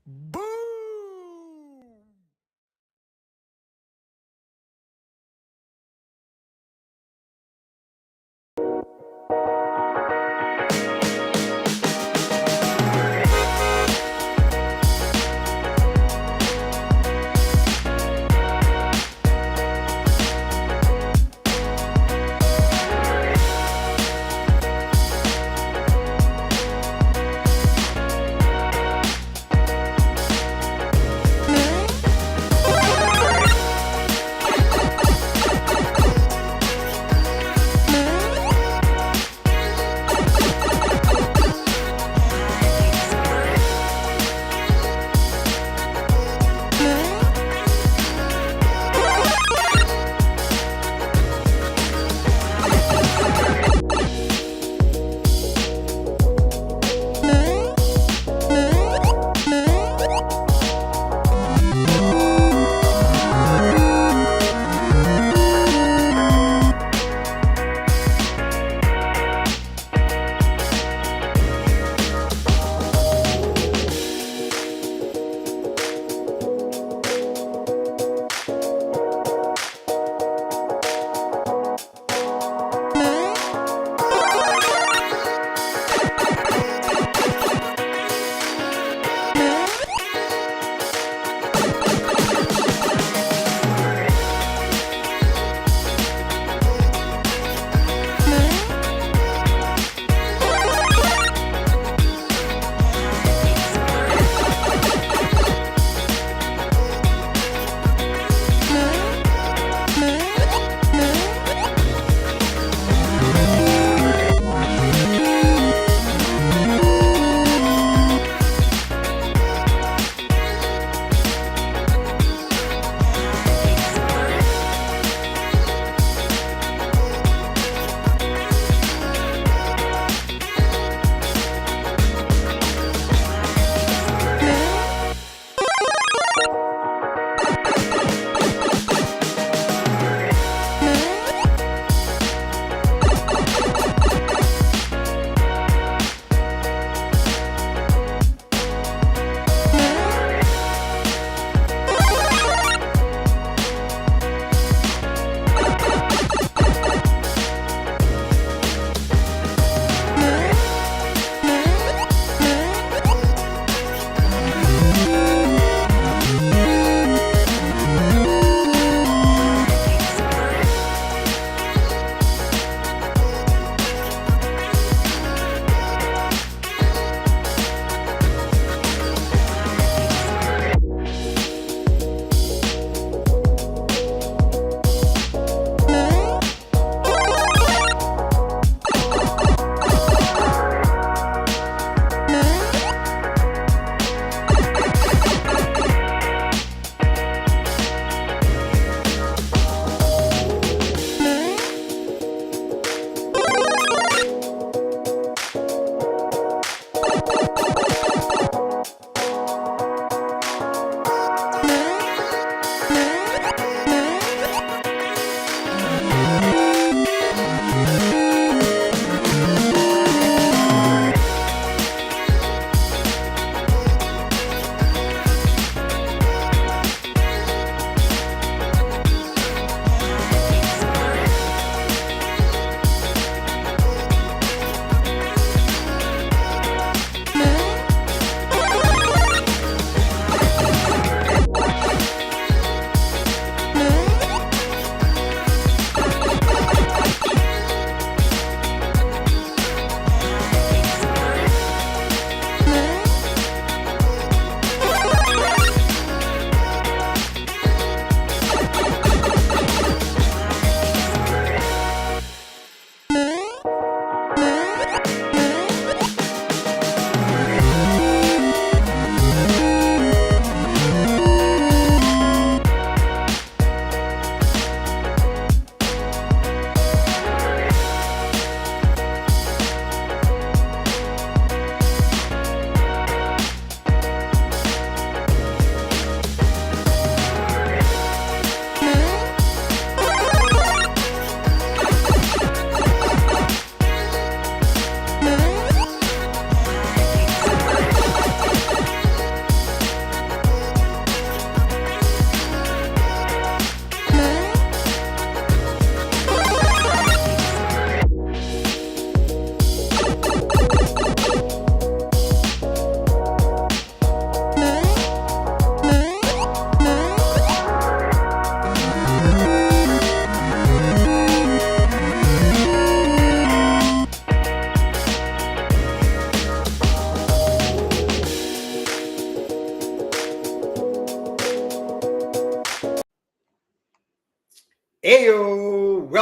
Boom!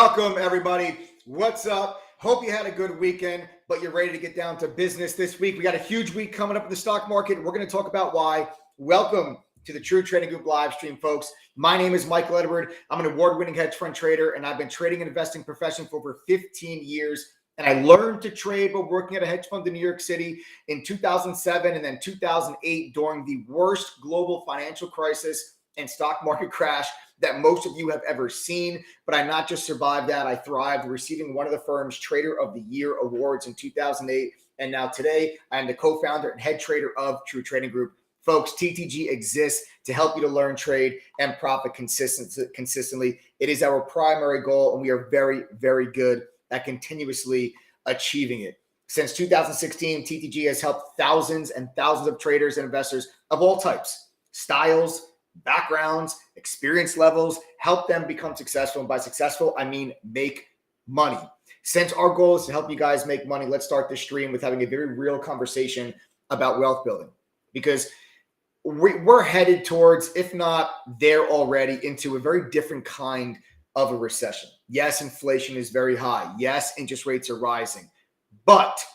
Welcome, everybody. What's up? Hope you had a good weekend, but you're ready to get down to business this week. We got a huge week coming up in the stock market. We're going to talk about why. Welcome to the True Trading Group live stream, folks. My name is Michael Edward. I'm an award-winning hedge fund trader, and I've been trading and investing professionally for over 15 years. And I learned to trade while working at a hedge fund in New York City in 2007 and then 2008 during the worst global financial crisis and stock market crash that most of you have ever seen. But I not just survived that, I thrived, receiving one of the firm's Trader of the Year awards in 2008. And now today, I am the co-founder and head trader of True Trading Group. Folks, TTG exists to help you to learn, trade, and profit consistently. It is our primary goal, and we are very, very good at continuously achieving it. Since 2016, TTG has helped thousands and thousands of traders and investors of all types, styles, backgrounds, experience levels, help them become successful. And by successful, I mean make money. Since our goal is to help you guys make money, let's start this stream with having a very real conversation about wealth building, because we're headed towards, if not there already, into a very different kind of a recession. Yes, inflation is very high. Yes, interest rates are rising, but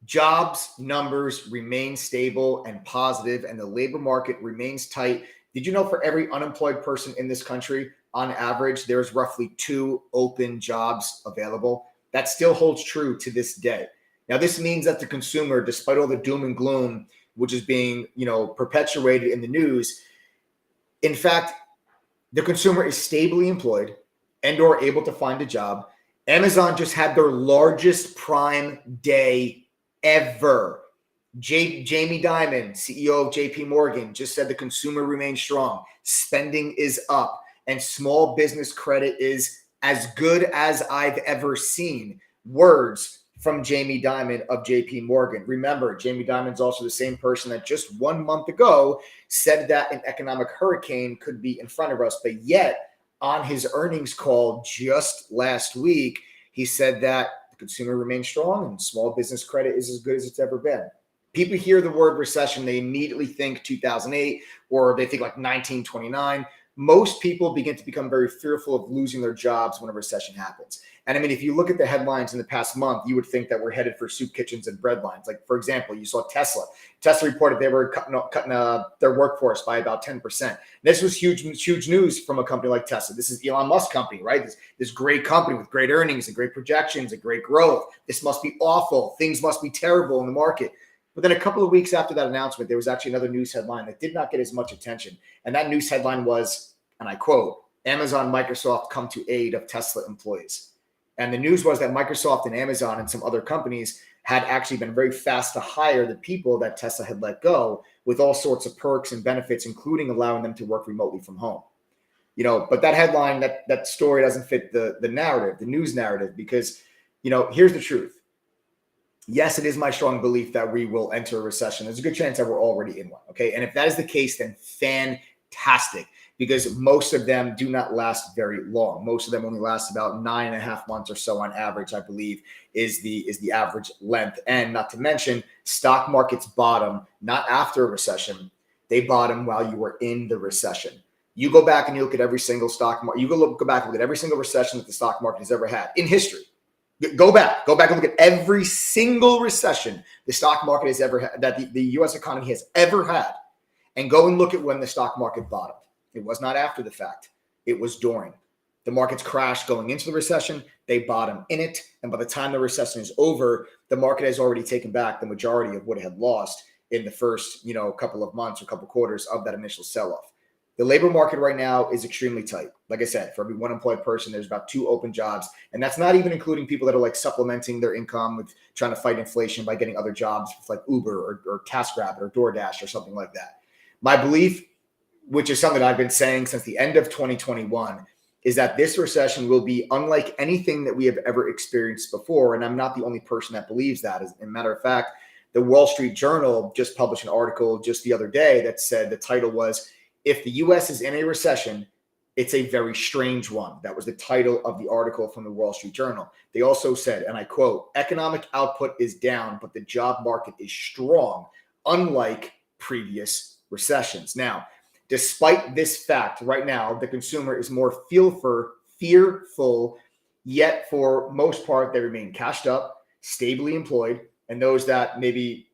jobs numbers remain stable and positive, and the labor market remains tight. Did you know for every unemployed person in this country, on average, there's roughly 2 open jobs available? That still holds true to this day. Now, this means that the consumer, despite all the doom and gloom, which is being, perpetuated in the news, in fact, the consumer is stably employed and or able to find a job. Amazon just had their largest Prime Day ever. Jamie Dimon, CEO of JP Morgan, just said the consumer remains strong, spending is up, and small business credit is as good as I've ever seen. Words from Jamie Dimon of JP Morgan. Remember, Jamie Dimon's also the same person that just 1 month ago said that an economic hurricane could be in front of us. But yet, on his earnings call just last week, he said that the consumer remains strong and small business credit is as good as it's ever been. People hear the word recession, they immediately think 2008, or they think like 1929. Most people begin to become very fearful of losing their jobs when a recession happens. And I mean, if you look at the headlines in the past month, you would think that we're headed for soup kitchens and bread lines. Like, for example, you saw Tesla. Tesla reported they were cutting their workforce by about 10%. This was huge news from a company like Tesla. This is Elon Musk's company, right? This great company with great earnings and great projections and great growth. This must be awful. Things must be terrible in the market. But then a couple of weeks after that announcement, there was actually another news headline that did not get as much attention. And that news headline was, and I quote, Amazon, Microsoft come to aid of Tesla employees. And the news was that Microsoft and Amazon and some other companies had actually been very fast to hire the people that Tesla had let go, with all sorts of perks and benefits, including allowing them to work remotely from home. But that headline, that story doesn't fit the narrative, the news narrative, because, here's the truth. Yes, it is my strong belief that we will enter a recession. There's a good chance that we're already in one. Okay. And if that is the case, then fantastic, because most of them do not last very long. Most of them only last about 9.5 months or so on average, I believe, is the average length. And not to mention, stock markets bottom not after a recession. They bottom while you were in the recession. You go back and you look at every single stock market. You go back and look at every single recession that the stock market has ever had in history. Go back and look at every single recession the stock market has ever had, that the U.S. economy has ever had, and go and look at when the stock market bottomed. It was not after the fact. It was during. The markets crashed going into the recession. They bottom in it. And by the time the recession is over, the market has already taken back the majority of what it had lost in the first, couple of months or couple of quarters of that initial sell-off. The labor market right now is extremely tight. Like I said, for every one employed person, there's about 2 open jobs. And that's not even including people that are like supplementing their income with trying to fight inflation by getting other jobs like Uber or TaskRabbit or DoorDash or something like that. My belief, which is something I've been saying since the end of 2021, is that this recession will be unlike anything that we have ever experienced before. And I'm not the only person that believes that. As a matter of fact, the Wall Street Journal just published an article just the other day that said the title was, "If the U.S. is in a recession, it's a very strange one." That was the title of the article from the Wall Street Journal. They also said, and I quote, "Economic output is down, but the job market is strong, unlike previous recessions." Now, despite this fact, right now, the consumer is more fearful, yet for most part, they remain cashed up, stably employed. And those that maybe,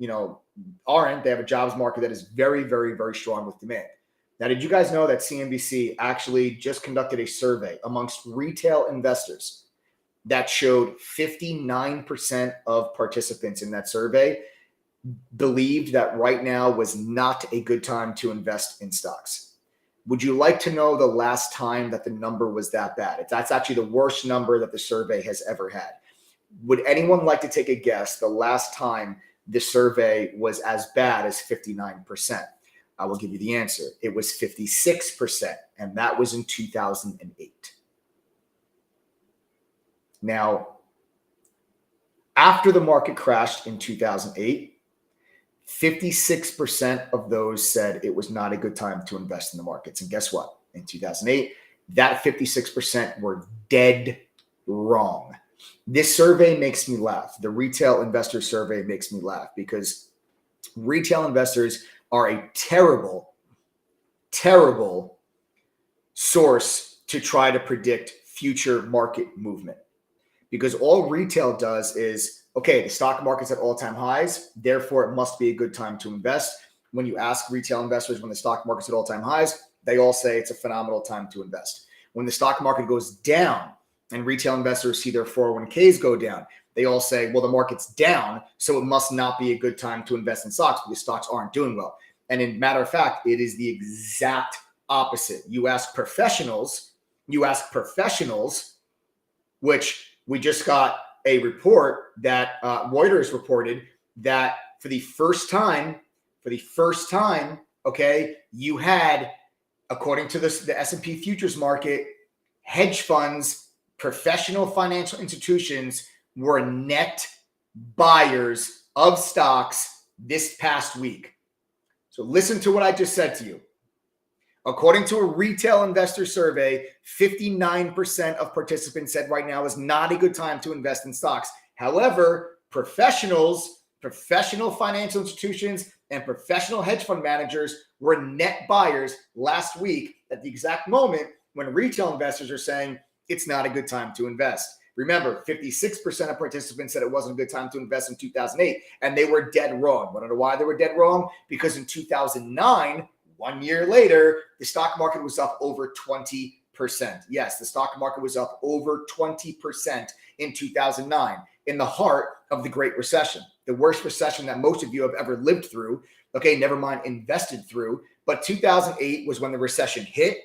aren't, they have a jobs market that is very, very, very strong with demand. Now, did you guys know that CNBC actually just conducted a survey amongst retail investors that showed 59% of participants in that survey believed that right now was not a good time to invest in stocks? Would you like to know the last time that the number was that bad? That's actually the worst number that the survey has ever had. Would anyone like to take a guess the last time the survey was as bad as 59%? I will give you the answer. It was 56%, and that was in 2008. Now, after the market crashed in 2008, 56% of those said it was not a good time to invest in the markets. And guess what? In 2008, that 56% were dead wrong. This survey makes me laugh. The retail investor survey makes me laugh because retail investors are a terrible, terrible source to try to predict future market movement. Because all retail does is, okay, the stock market's at all-time highs, therefore it must be a good time to invest. When you ask retail investors when the stock market's at all-time highs, they all say it's a phenomenal time to invest. When the stock market goes down and retail investors see their 401ks go down, they all say, well, the market's down, so it must not be a good time to invest in stocks because stocks aren't doing well. And in matter of fact, it is the exact opposite. You ask professionals, which we just got a report that Reuters reported that for the first time, okay, you had, according to the S&P futures market, hedge funds, professional financial institutions were net buyers of stocks this past week. So listen to what I just said to you. According to a retail investor survey, 59% of participants said right now is not a good time to invest in stocks. However, professional financial institutions, and professional hedge fund managers were net buyers last week at the exact moment when retail investors are saying it's not a good time to invest. Remember, 56% of participants said it wasn't a good time to invest in 2008, and they were dead wrong. Want to know why they were dead wrong? Because in 2009, 1 year later, the stock market was up over 20%. Yes, the stock market was up over 20% in 2009, in the heart of the Great Recession, the worst recession that most of you have ever lived through. Okay, never mind invested through. But 2008 was when the recession hit.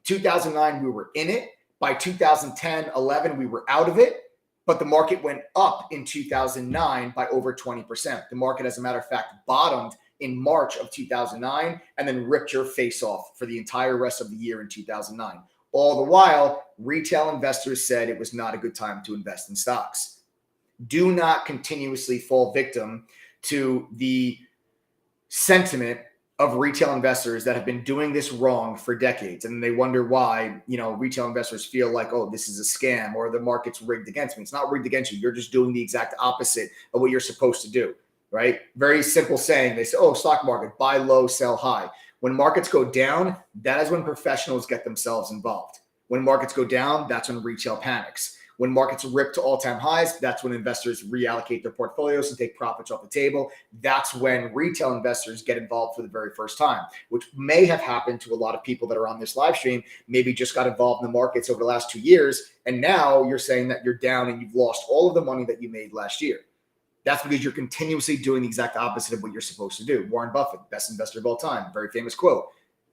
2009, we were in it. By 2010, 11, we were out of it. But the market went up in 2009 by over 20%. The market, as a matter of fact, bottomed in March of 2009 and then ripped your face off for the entire rest of the year in 2009. All the while, retail investors said it was not a good time to invest in stocks. Do not continuously fall victim to the sentiment of retail investors that have been doing this wrong for decades. And they wonder why, retail investors feel like, oh, this is a scam or the market's rigged against me. It's not rigged against you. You're just doing the exact opposite of what you're supposed to do, right? Very simple saying. They say, oh, stock market, buy low, sell high. When markets go down, that is when professionals get themselves involved. When markets go down, that's when retail panics. When markets rip to all-time highs, that's when investors reallocate their portfolios and take profits off the table. That's when retail investors get involved for the very first time, which may have happened to a lot of people that are on this live stream, maybe just got involved in the markets over the last 2 years. And now you're saying that you're down and you've lost all of the money that you made last year. That's because you're continuously doing the exact opposite of what you're supposed to do. Warren Buffett, best investor of all time, very famous quote.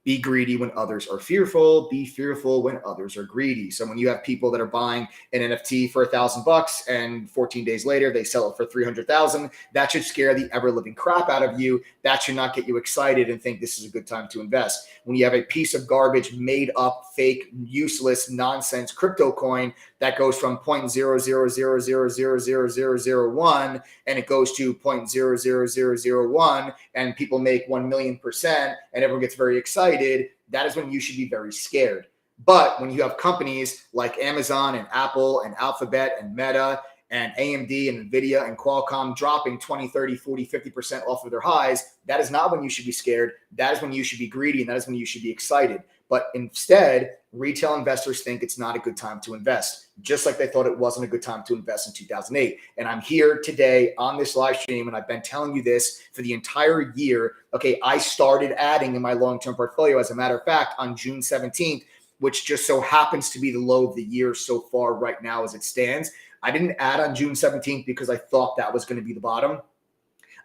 Be greedy when others are fearful. Be fearful when others are greedy. So when you have people that are buying an NFT for $1,000 and 14 days later they sell it for 300,000, that should scare the ever-living crap out of you. That should not get you excited and think this is a good time to invest. When you have a piece of garbage, made up, fake, useless, nonsense crypto coin that goes from 0.000000001 and it goes to 0.00001 and people make 1,000,000% and everyone gets very excited, that is when you should be very scared. But when you have companies like Amazon and Apple and Alphabet and Meta and AMD and NVIDIA and Qualcomm dropping 20, 30, 40, 50% off of their highs, that is not when you should be scared. That is when you should be greedy, and that is when you should be excited. But instead, retail investors think it's not a good time to invest, just like they thought it wasn't a good time to invest in 2008. And I'm here today on this live stream, and I've been telling you this for the entire year. Okay, I started adding in my long-term portfolio, as a matter of fact, on June 17th, which just so happens to be the low of the year so far right now as it stands. I didn't add on June 17th because I thought that was going to be the bottom.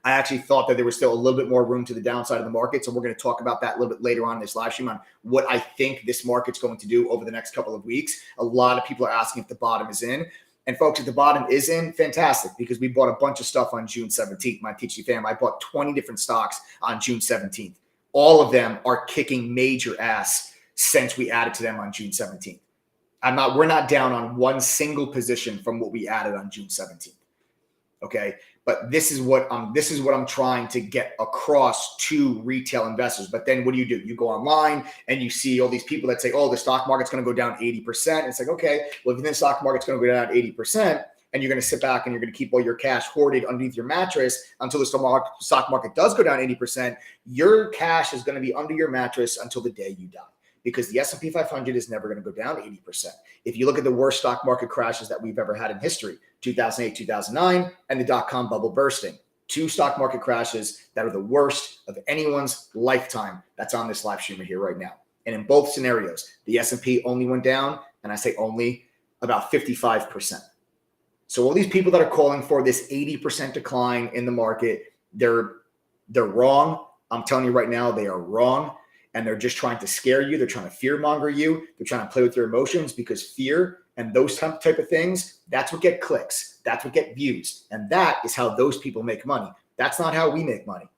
I actually thought that there was still a little bit more room to the downside of the market. So we're going to talk about that a little bit later on in this live stream on what I think this market's going to do over the next couple of weeks. A lot of people are asking if the bottom is in. And folks, if the bottom is in, fantastic, because we bought a bunch of stuff on June 17th. My THC fam, I bought 20 different stocks on June 17th. All of them are kicking major ass since we added to them on June 17th. We're not down on one single position from what we added on June 17th. Okay. But this is what I'm trying to get across to retail investors. But then what do? You go online and you see all these people that say, oh, the stock market's going to go down 80%. It's like, okay, well, if the stock market's going to go down 80% and you're going to sit back and you're going to keep all your cash hoarded underneath your mattress until the stock market does go down 80%, your cash is going to be under your mattress until the day you die. Because the S&P 500 is never going to go down 80%. If you look at the worst stock market crashes that we've ever had in history, 2008, 2009, and the dot-com bubble bursting, 2 stock market crashes that are the worst of anyone's lifetime that's on this live stream here right now. And in both scenarios, the S&P only went down, and I say only, about 55%. So all these people that are calling for this 80% decline in the market, they're wrong. I'm telling you right now, they are wrong. And they're just trying to scare you. They're trying to fear monger you. They're trying to play with your emotions, because fear and those type of things, that's what get clicks. That's what get views. And that is how those people make money. That's not how we make money.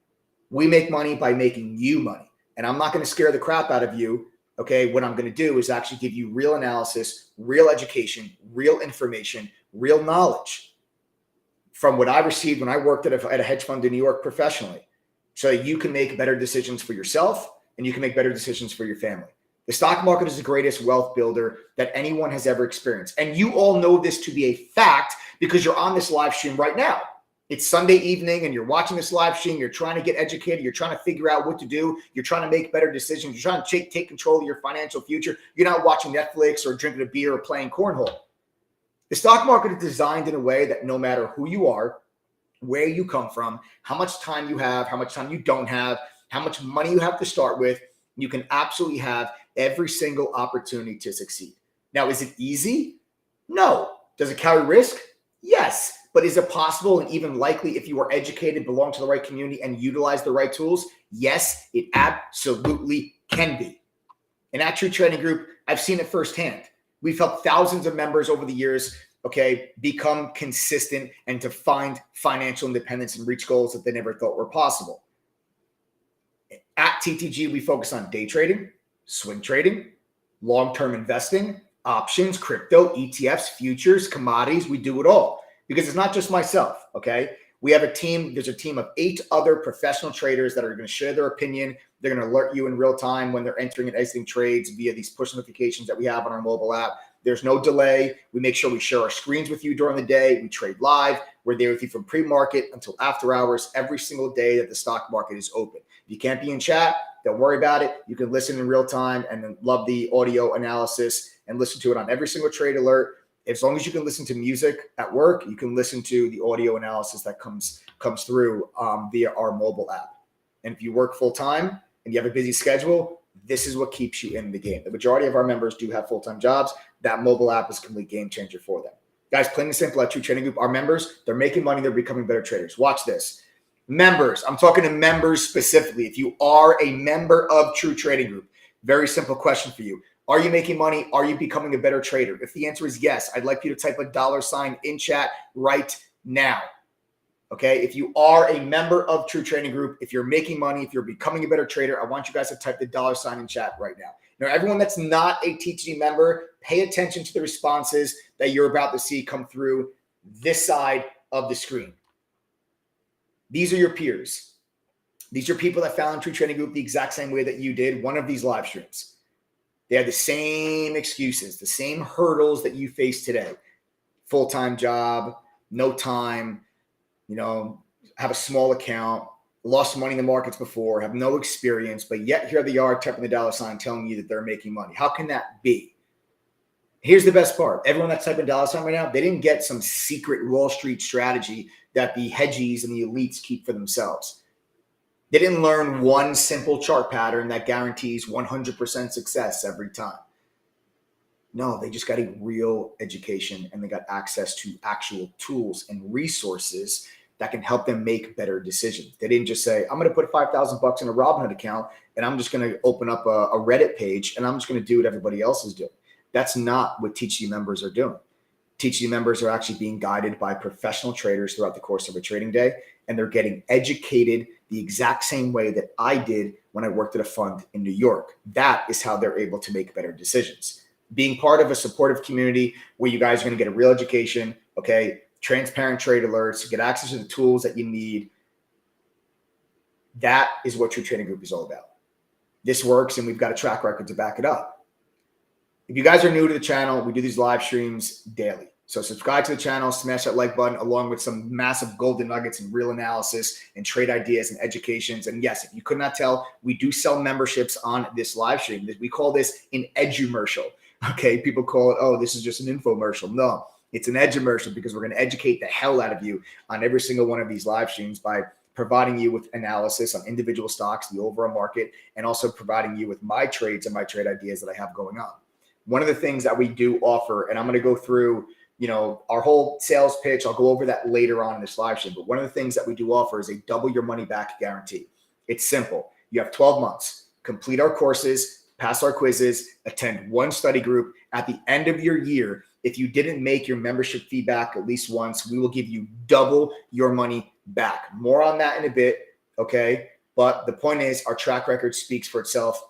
We make money by making you money. And I'm not going to scare the crap out of you. Okay. What I'm going to do is actually give you real analysis, real education, real information, real knowledge from what I received when I worked at a hedge fund in New York professionally, so that you can make better decisions for yourself and you can make better decisions for your family. The stock market is the greatest wealth builder that anyone has ever experienced. And you all know this to be a fact because you're on this live stream right now. It's Sunday evening and you're watching this live stream. You're trying to get educated. You're trying to figure out what to do. You're trying to make better decisions. You're trying to take control of your financial future. You're not watching Netflix or drinking a beer or playing cornhole. The stock market is designed in a way that no matter who you are, where you come from, how much time you have, how much time you don't have, how much money you have to start with, you can absolutely have every single opportunity to succeed. Now, is it easy? No. Does it carry risk? Yes. But is it possible and even likely if you are educated, belong to the right community, and utilize the right tools? Yes, it absolutely can be. And at True Trading Group, I've seen it firsthand. We've helped thousands of members over the years, become consistent and to find financial independence and reach goals that they never thought were possible. At TTG, we focus on day trading, swing trading, long-term investing, options, crypto, ETFs, futures, commodities. We do it all because it's not just myself, okay? We have a team. There's a team of 8 other professional traders that are going to share their opinion. They're going to alert you in real time when they're entering and exiting trades via these push notifications that we have on our mobile app. There's no delay. We make sure we share our screens with you during the day. We trade live. We're there with you from pre-market until after hours every single day that the stock market is open. If you can't be in chat, don't worry about it. You can listen in real time and then love the audio analysis and listen to it on every single trade alert. As long as you can listen to music at work, you can listen to the audio analysis that comes through via our mobile app. And if you work full time and you have a busy schedule, this is what keeps you in the game. The majority of our members do have full-time jobs. That mobile app is a complete game changer for them. Guys, plain and simple, at True Trading Group, our members, they're making money. They're becoming better traders. Watch this. Members, I'm talking to members specifically. If you are a member of True Trading Group, very simple question for you. Are you making money? Are you becoming a better trader? If the answer is yes, I'd like you to type a $ in chat right now. Okay. If you are a member of True Trading Group, if you're making money, if you're becoming a better trader, I want you guys to type the $ in chat right now. Now, everyone that's not a TTG member, pay attention to the responses that you're about to see come through this side of the screen. These are your peers. These are people that found True Trading Group the exact same way that you did one of these live streams. They had the same excuses, the same hurdles that you face today. Full-time job, no time, have a small account, lost money in the markets before, have no experience, but yet here they are typing the dollar sign telling you that they're making money. How can that be? Here's the best part. Everyone that's typing dollar sign right now, they didn't get some secret Wall Street strategy that the hedgies and the elites keep for themselves. They didn't learn one simple chart pattern that guarantees 100% success every time. No, they just got a real education and they got access to actual tools and resources that can help them make better decisions. They didn't just say, I'm going to put $5,000 in a Robinhood account and I'm just going to open up a Reddit page and I'm just going to do what everybody else is doing. That's not what TCG members are doing. TCG members are actually being guided by professional traders throughout the course of a trading day, and they're getting educated the exact same way that I did when I worked at a fund in New York. That is how they're able to make better decisions. Being part of a supportive community where you guys are going to get a real education, okay, transparent trade alerts, get access to the tools that you need. That is what True Trading Group is all about. This works, and we've got a track record to back it up. If you guys are new to the channel, we do these live streams daily. So subscribe to the channel, smash that like button, along with some massive golden nuggets and real analysis and trade ideas and educations. And yes, if you could not tell, we do sell memberships on this live stream. We call this an edumercial. Okay, people call it, oh, this is just an infomercial. No, it's an edumercial because we're going to educate the hell out of you on every single one of these live streams by providing you with analysis on individual stocks, the overall market, and also providing you with my trades and my trade ideas that I have going on. One of the things that we do offer, and I'm going to go through, our whole sales pitch. I'll go over that later on in this live stream. But one of the things that we do offer is a double your money back guarantee. It's simple. You have 12 months, complete our courses, pass our quizzes, attend one study group. At the end of your year, if you didn't make your membership fee back at least once, we will give you double your money back. More on that in a bit, okay? But the point is, our track record speaks for itself.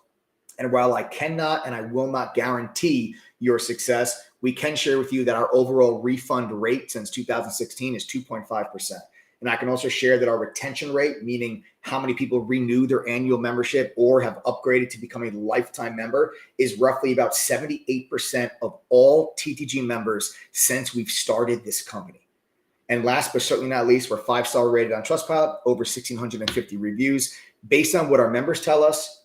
And while I cannot and I will not guarantee your success, we can share with you that our overall refund rate since 2016 is 2.5%. And I can also share that our retention rate, meaning how many people renew their annual membership or have upgraded to become a lifetime member, is roughly about 78% of all TTG members since we've started this company. And last but certainly not least, we're 5-star rated on Trustpilot, over 1,650 reviews. Based on what our members tell us,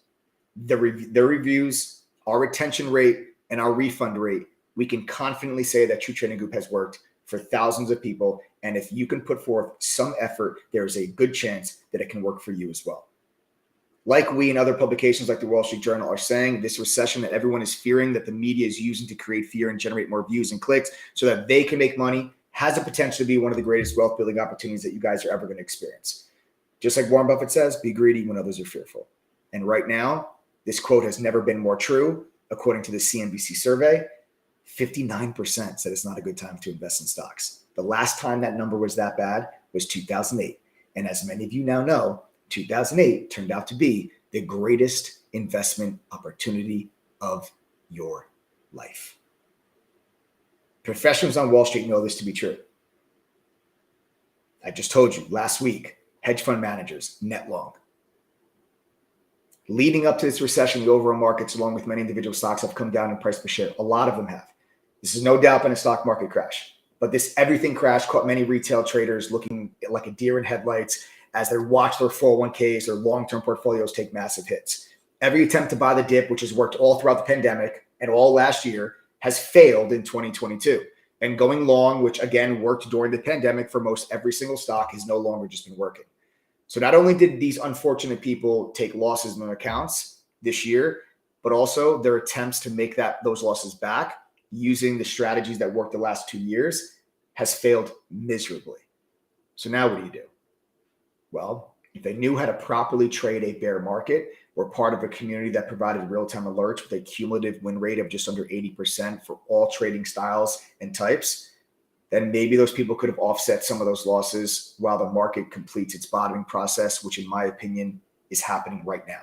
their reviews, our retention rate, and our refund rate, we can confidently say that True Trading Group has worked for thousands of people. And if you can put forth some effort, there's a good chance that it can work for you as well. Like we and other publications like the Wall Street Journal are saying, this recession that everyone is fearing, that the media is using to create fear and generate more views and clicks so that they can make money, has the potential to be one of the greatest wealth building opportunities that you guys are ever going to experience. Just like Warren Buffett says, be greedy when others are fearful. And right now, this quote has never been more true. According to the CNBC survey, 59% said it's not a good time to invest in stocks. The last time that number was that bad was 2008. And as many of you now know, 2008 turned out to be the greatest investment opportunity of your life. Professionals on Wall Street know this to be true. I just told you last week, hedge fund managers, net long. Leading up to this recession, the overall markets, along with many individual stocks, have come down in price per share. A lot of them have. This is no doubt been a stock market crash. But this everything crash caught many retail traders looking like a deer in headlights as they watch their 401ks, their long-term portfolios take massive hits. Every attempt to buy the dip, which has worked all throughout the pandemic and all last year, has failed in 2022. And going long, which again worked during the pandemic for most every single stock, has no longer just been working. So not only did these unfortunate people take losses in their accounts this year, but also their attempts to make those losses back using the strategies that worked the last 2 years has failed miserably. So now what do you do? Well, if they knew how to properly trade a bear market, were part of a community that provided real-time alerts with a cumulative win rate of just under 80% for all trading styles and types, then maybe those people could have offset some of those losses while the market completes its bottoming process, which in my opinion is happening right now.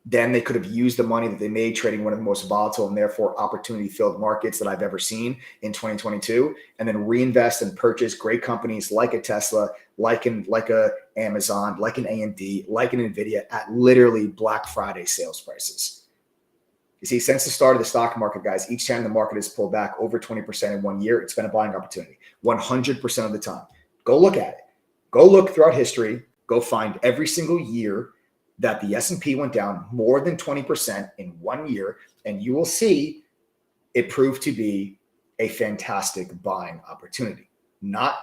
Then they could have used the money that they made trading one of the most volatile and therefore opportunity-filled markets that I've ever seen in 2022, and then reinvest and purchase great companies like a Tesla, like a Amazon, like an AMD, like an NVDA at literally Black Friday sales prices. You see, since the start of the stock market, guys, each time the market has pulled back over 20% in 1 year, it's been a buying opportunity 100% of the time. Go look at it. Go look throughout history. Go find every single year that the S&P went down more than 20% in 1 year, and you will see it proved to be a fantastic buying opportunity. Not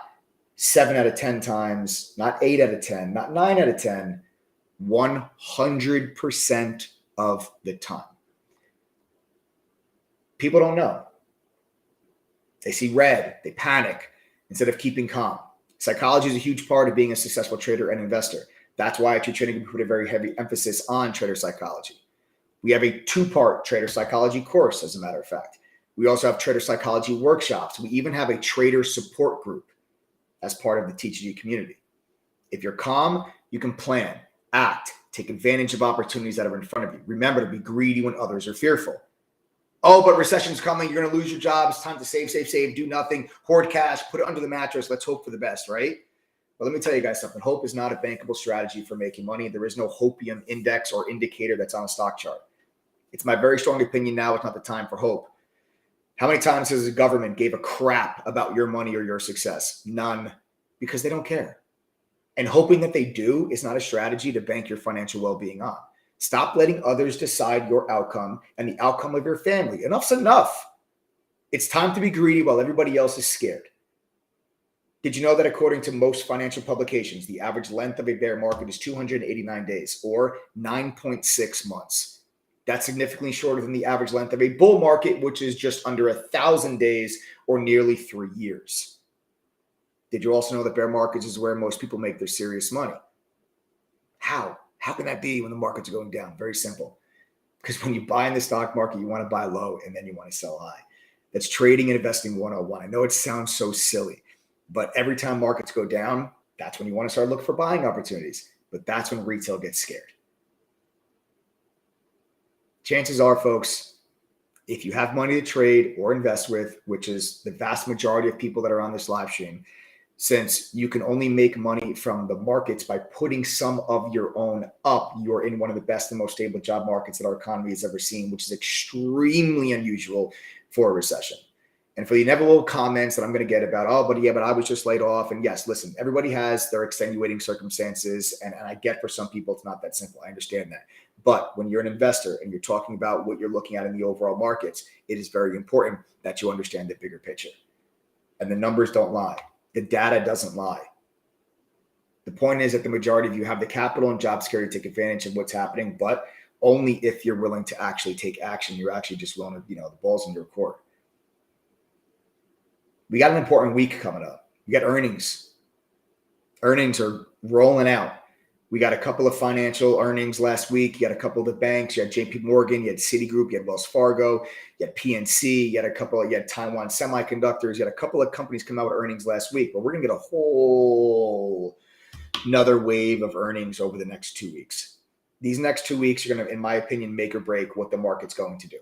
7 out of 10 times, not 8 out of 10, not 9 out of 10, 100% of the time. People don't know. They see red, they panic instead of keeping calm. Psychology is a huge part of being a successful trader and investor. That's why at True Trading, we put a very heavy emphasis on trader psychology. We have a 2-part trader psychology course, as a matter of fact. We also have trader psychology workshops. We even have a trader support group as part of the TTG community. If you're calm, you can plan, act, take advantage of opportunities that are in front of you. Remember to be greedy when others are fearful. Oh, but recession's coming. You're going to lose your job. It's time to save, do nothing, hoard cash, put it under the mattress. Let's hope for the best, right? But let me tell you guys something. Hope is not a bankable strategy for making money. There is no hopium index or indicator that's on a stock chart. It's my very strong opinion now. It's not the time for hope. How many times has the government gave a crap about your money or your success? None, because they don't care. And hoping that they do is not a strategy to bank your financial well-being on. Stop letting others decide your outcome and the outcome of your family. Enough's enough. It's time to be greedy while everybody else is scared. Did you know that according to most financial publications, the average length of a bear market is 289 days or 9.6 months? That's significantly shorter than the average length of a bull market, which is just under 1,000 days or nearly 3 years. Did you also know that bear markets is where most people make their serious money? How? How can that be when the markets are going down? Very simple. Because when you buy in the stock market, you want to buy low and then you want to sell high. That's trading and investing 101. I know it sounds so silly, but every time markets go down, that's when you want to start looking for buying opportunities. But that's when retail gets scared. Chances are, folks, if you have money to trade or invest with, which is the vast majority of people that are on this live stream, since you can only make money from the markets by putting some of your own up, you're in one of the best and most stable job markets that our economy has ever seen, which is extremely unusual for a recession. And for the inevitable comments that I'm going to get about, oh, but I was just laid off. And yes, listen, everybody has their extenuating circumstances. And I get for some people, it's not that simple. I understand that. But when you're an investor and you're talking about what you're looking at in the overall markets, it is very important that you understand the bigger picture. And the numbers don't lie. The data doesn't lie. The point is that the majority of you have the capital and job security to take advantage of what's happening, but only if you're willing to actually take action. You're actually just willing to, the ball's in your court. We got an important week coming up. We got earnings. Earnings are rolling out. We got a couple of financial earnings last week. You had a couple of the banks. You had JP Morgan. You had Citigroup. You had Wells Fargo. You had PNC. You had Taiwan Semiconductors. You had a couple of companies come out with earnings last week. But we're going to get a whole another wave of earnings over the next 2 weeks. These next 2 weeks are going to, in my opinion, make or break what the market's going to do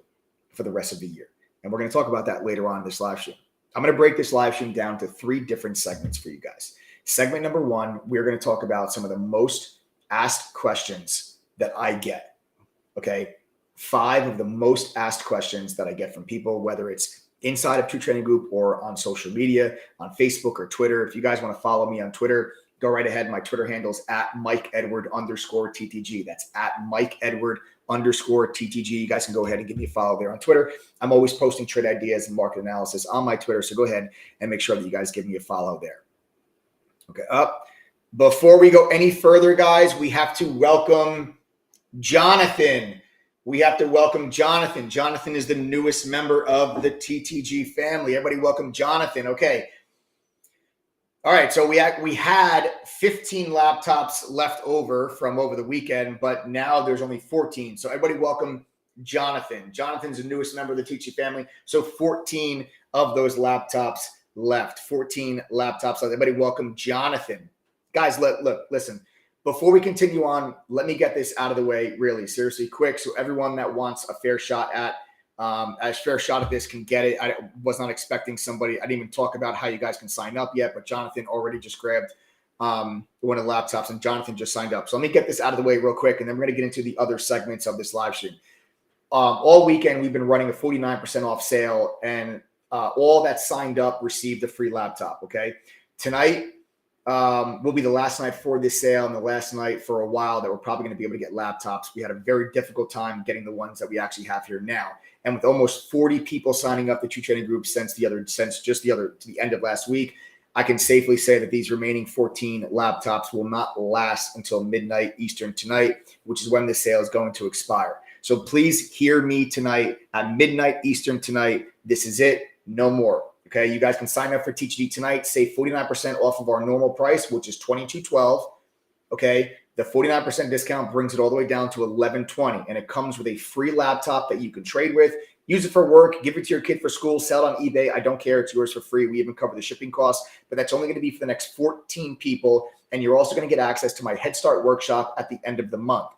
for the rest of the year. And we're going to talk about that later on in this live stream. I'm going to break this live stream down to 3 different segments for you guys. Segment number 1, we're going to talk about some of the most asked questions that I get. Okay. 5 of the most asked questions that I get from people, whether it's inside of True Trading Group or on social media, on Facebook or Twitter. If you guys want to follow me on Twitter, go right ahead. My Twitter handle is @MikeEdward_TTG. That's @MikeEdward_TTG. You guys can go ahead and give me a follow there on Twitter. I'm always posting trade ideas and market analysis on my Twitter. So go ahead and make sure that you guys give me a follow there. Okay. Before we go any further, guys, we have to welcome Jonathan. Jonathan. Jonathan is the newest member of the TTG family. Everybody welcome Jonathan. Okay. All right. So we had 15 laptops left over from over the weekend, but now there's only 14. So everybody welcome Jonathan. Jonathan's the newest member of the TTG family. So 14 of those laptops left. 14 laptops left. Everybody welcome Jonathan. Guys, look, listen, before we continue on, let me get this out of the way really seriously quick. So everyone that wants a fair shot at this can get it. I was not expecting somebody. I didn't even talk about how you guys can sign up yet, but Jonathan already just grabbed one of the laptops and Jonathan just signed up. So let me get this out of the way real quick. And then we're going to get into the other segments of this live stream. All weekend, we've been running a 49% off sale and all that signed up received a free laptop. Okay. Tonight, will be the last night for this sale and the last night for a while that we're probably going to be able to get laptops. We had a very difficult time getting the ones that we actually have here now. And with almost 40 people signing up the True Trading Group since to the end of last week, I can safely say that these remaining 14 laptops will not last until midnight Eastern tonight, which is when the sale is going to expire. So please hear me tonight at midnight Eastern tonight. This is it. No more. Okay. You guys can sign up for TGD tonight. Save 49% off of our normal price, which is $22.12. Okay. The 49% discount brings it all the way down to $11.20, and it comes with a free laptop that you can trade with. Use it for work, give it to your kid for school, sell it on eBay. I don't care. It's yours for free. We even cover the shipping costs, but that's only going to be for the next 14 people. And you're also going to get access to my Head Start workshop at the end of the month.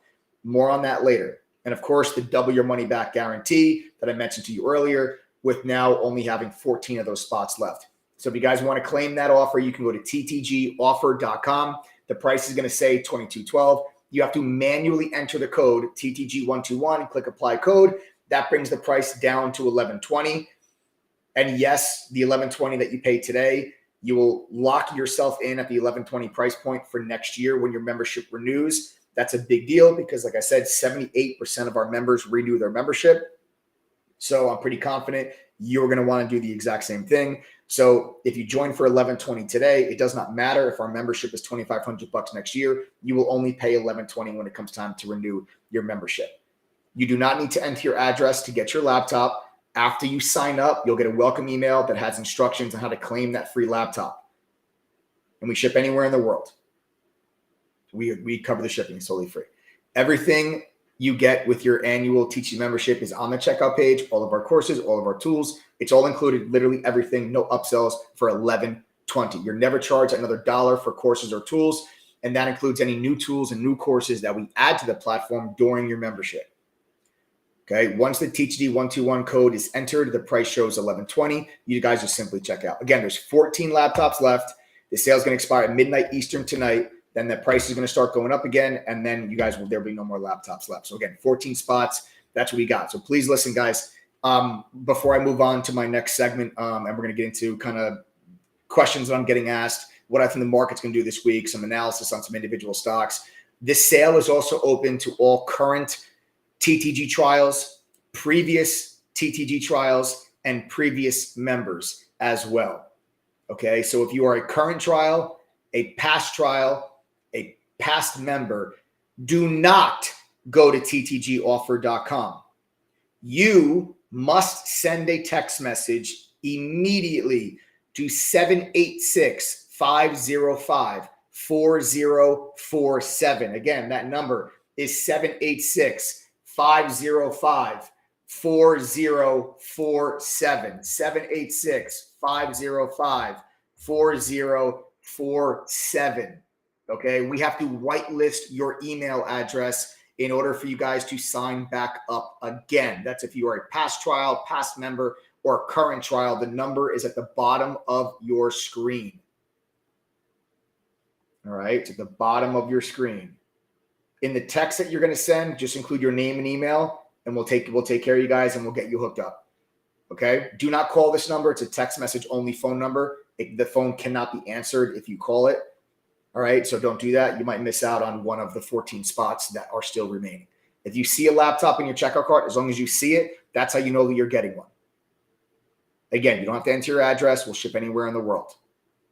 More on that later. And of course, the double your money back guarantee that I mentioned to you earlier, with now only having 14 of those spots left. So if you guys want to claim that offer, you can go to ttgoffer.com. The price is going to say $22.12. You have to manually enter the code TTG121 and click apply code. That brings the price down to $11.20. And yes, the $11.20 that you pay today, you will lock yourself in at the $11.20 price point for next year when your membership renews. That's a big deal because, like I said, 78% of our members renew their membership. So I'm pretty confident you're going to want to do the exact same thing. So if you join for $11.20 today, it does not matter if our membership is $2,500 next year. You will only pay $11.20 when it comes time to renew your membership. You do not need to enter your address to get your laptop. After you sign up, you'll get a welcome email that has instructions on how to claim that free laptop. And we ship anywhere in the world. We cover the shipping, it's totally free. Everything you get with your annual teaching membership is on the checkout page. All of our courses, all of our tools, it's all included, literally everything, no upsells for $11.20. You're never charged another dollar for courses or tools. And that includes any new tools and new courses that we add to the platform during your membership. Okay. Once the TGD121 code is entered, the price shows $11.20. You guys just simply check out. Again, there's 14 laptops left. The sale is going to expire at midnight Eastern tonight. Then the price is going to start going up again. And then there'll be no more laptops left. So again, 14 spots. That's what we got. So please listen, guys. Before I move on to my next segment, and we're going to get into kind of questions that I'm getting asked, what I think the market's going to do this week, some analysis on some individual stocks. This sale is also open to all current TTG trials, previous TTG trials, and previous members as well. Okay, so if you are a current trial, a past member, do not go to ttgoffer.com. You must send a text message immediately to 786-505-4047. Again, that number is 786-505-4047. 786-505-4047. Okay, we have to whitelist your email address in order for you guys to sign back up again. That's if you are a past trial, past member, or a current trial. The number is at the bottom of your screen. All right, it's at the bottom of your screen. In the text that you're going to send, just include your name and email, and we'll take care of you guys, and we'll get you hooked up. Okay, do not call this number. It's a text message only phone number. The phone cannot be answered if you call it. All right, so don't do that. You might miss out on one of the 14 spots that are still remaining. If you see a laptop in your checkout cart, as long as you see it, that's how you know that you're getting one. Again, you don't have to enter your address. We'll ship anywhere in the world.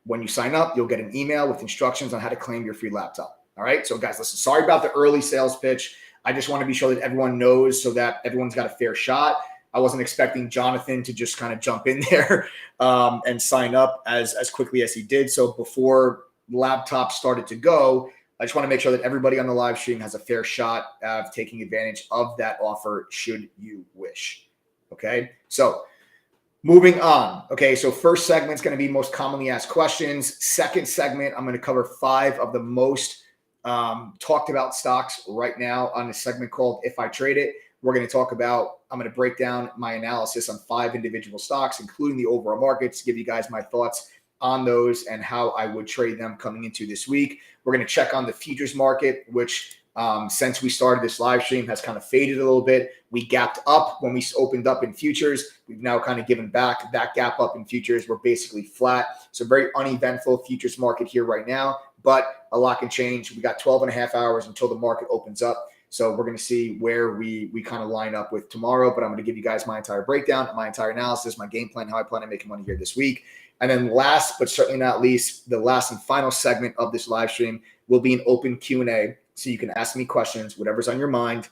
When you sign up, you'll get an email with instructions on how to claim your free laptop. All right, so guys, listen, sorry about the early sales pitch. I just want to be sure that everyone knows so that everyone's got a fair shot. I wasn't expecting Jonathan to just kind of jump in there and sign up as quickly as he did. So before laptops started to go, I just want to make sure that everybody on the live stream has a fair shot of taking advantage of that offer should you wish. Okay, so moving on. Okay, so first segment is going to be most commonly asked questions. Second segment, I'm going to cover 5 of the most talked about stocks right now on a segment called If I Trade It. We're going to talk about, I'm going to break down my analysis on 5 individual stocks, including the overall markets, give you guys my thoughts on those and how I would trade them coming into this week. We're going to check on the futures market, which since we started this live stream has kind of faded a little bit. We gapped up when we opened up in futures. We've now kind of given back. That gap up in futures, we're basically flat. So very uneventful futures market here right now, but a lot can change. We got 12 and a half hours until the market opens up. So we're going to see where we kind of line up with tomorrow, but I'm going to give you guys my entire breakdown, my entire analysis, my game plan, how I plan on making money here this week. And then last, but certainly not least, the last and final segment of this live stream will be an open Q&A. So you can ask me questions, whatever's on your mind.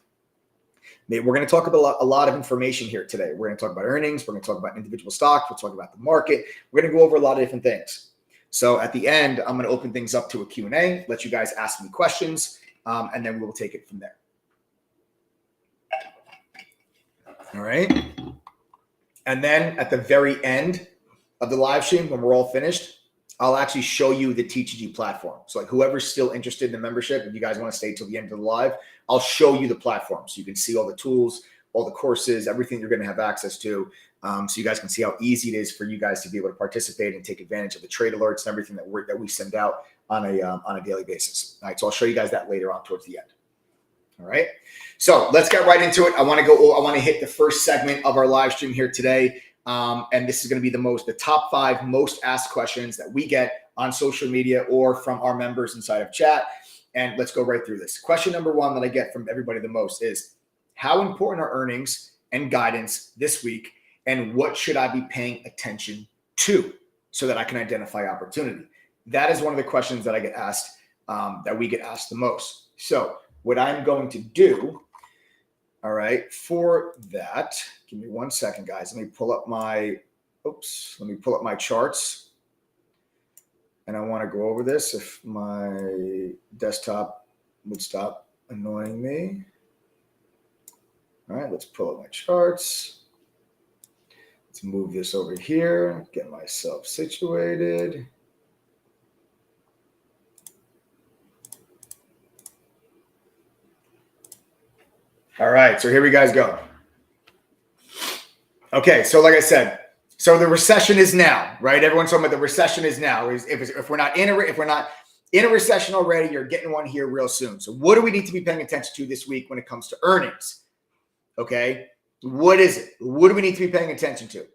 We're going to talk about a lot of information here today. We're going to talk about earnings. We're going to talk about individual stocks. We'll talk about the market. We're going to go over a lot of different things. So at the end, I'm going to open things up to a Q&A, let you guys ask me questions, and then we'll take it from there. All right. And then at the very end of the live stream, when we're all finished, I'll actually show you the TTG platform. So like whoever's still interested in the membership, if you guys want to stay till the end of the live, I'll show you the platform. So you can see all the tools, all the courses, everything you're going to have access to. So you guys can see how easy it is for you guys to be able to participate and take advantage of the trade alerts and everything that we send out on a daily basis. All right. So I'll show you guys that later on towards the end. All right. So let's get right into it. I want to hit the first segment of our live stream here today. And this is going to be the top 5 most asked questions that we get on social media or from our members inside of chat. And let's go right through this. Question number 1 that I get from everybody the most is, how important are earnings and guidance this week? And what should I be paying attention to so that I can identify opportunity? That is one of the questions that I get asked, that we get asked the most. So what I'm going to do, all right, for that, give me 1 second, guys. Let me pull up my charts. And I want to go over this if my desktop would stop annoying me. All right, let's pull up my charts. Let's move this over here, get myself situated. All right, so here we guys go. Okay, so like I said, so the recession is now, right? Everyone's talking about the recession is now. If we're not in a recession already, you're getting one here real soon. So what do we need to be paying attention to this week when it comes to earnings? Okay, what is it? What do we need to be paying attention to?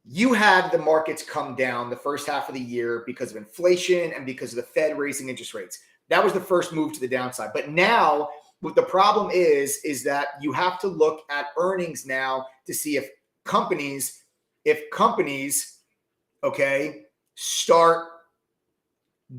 You had the markets come down the first half of the year because of inflation and because of the Fed raising interest rates. That was the first move to the downside. But now what the problem is that you have to look at earnings now to see if companies, okay, start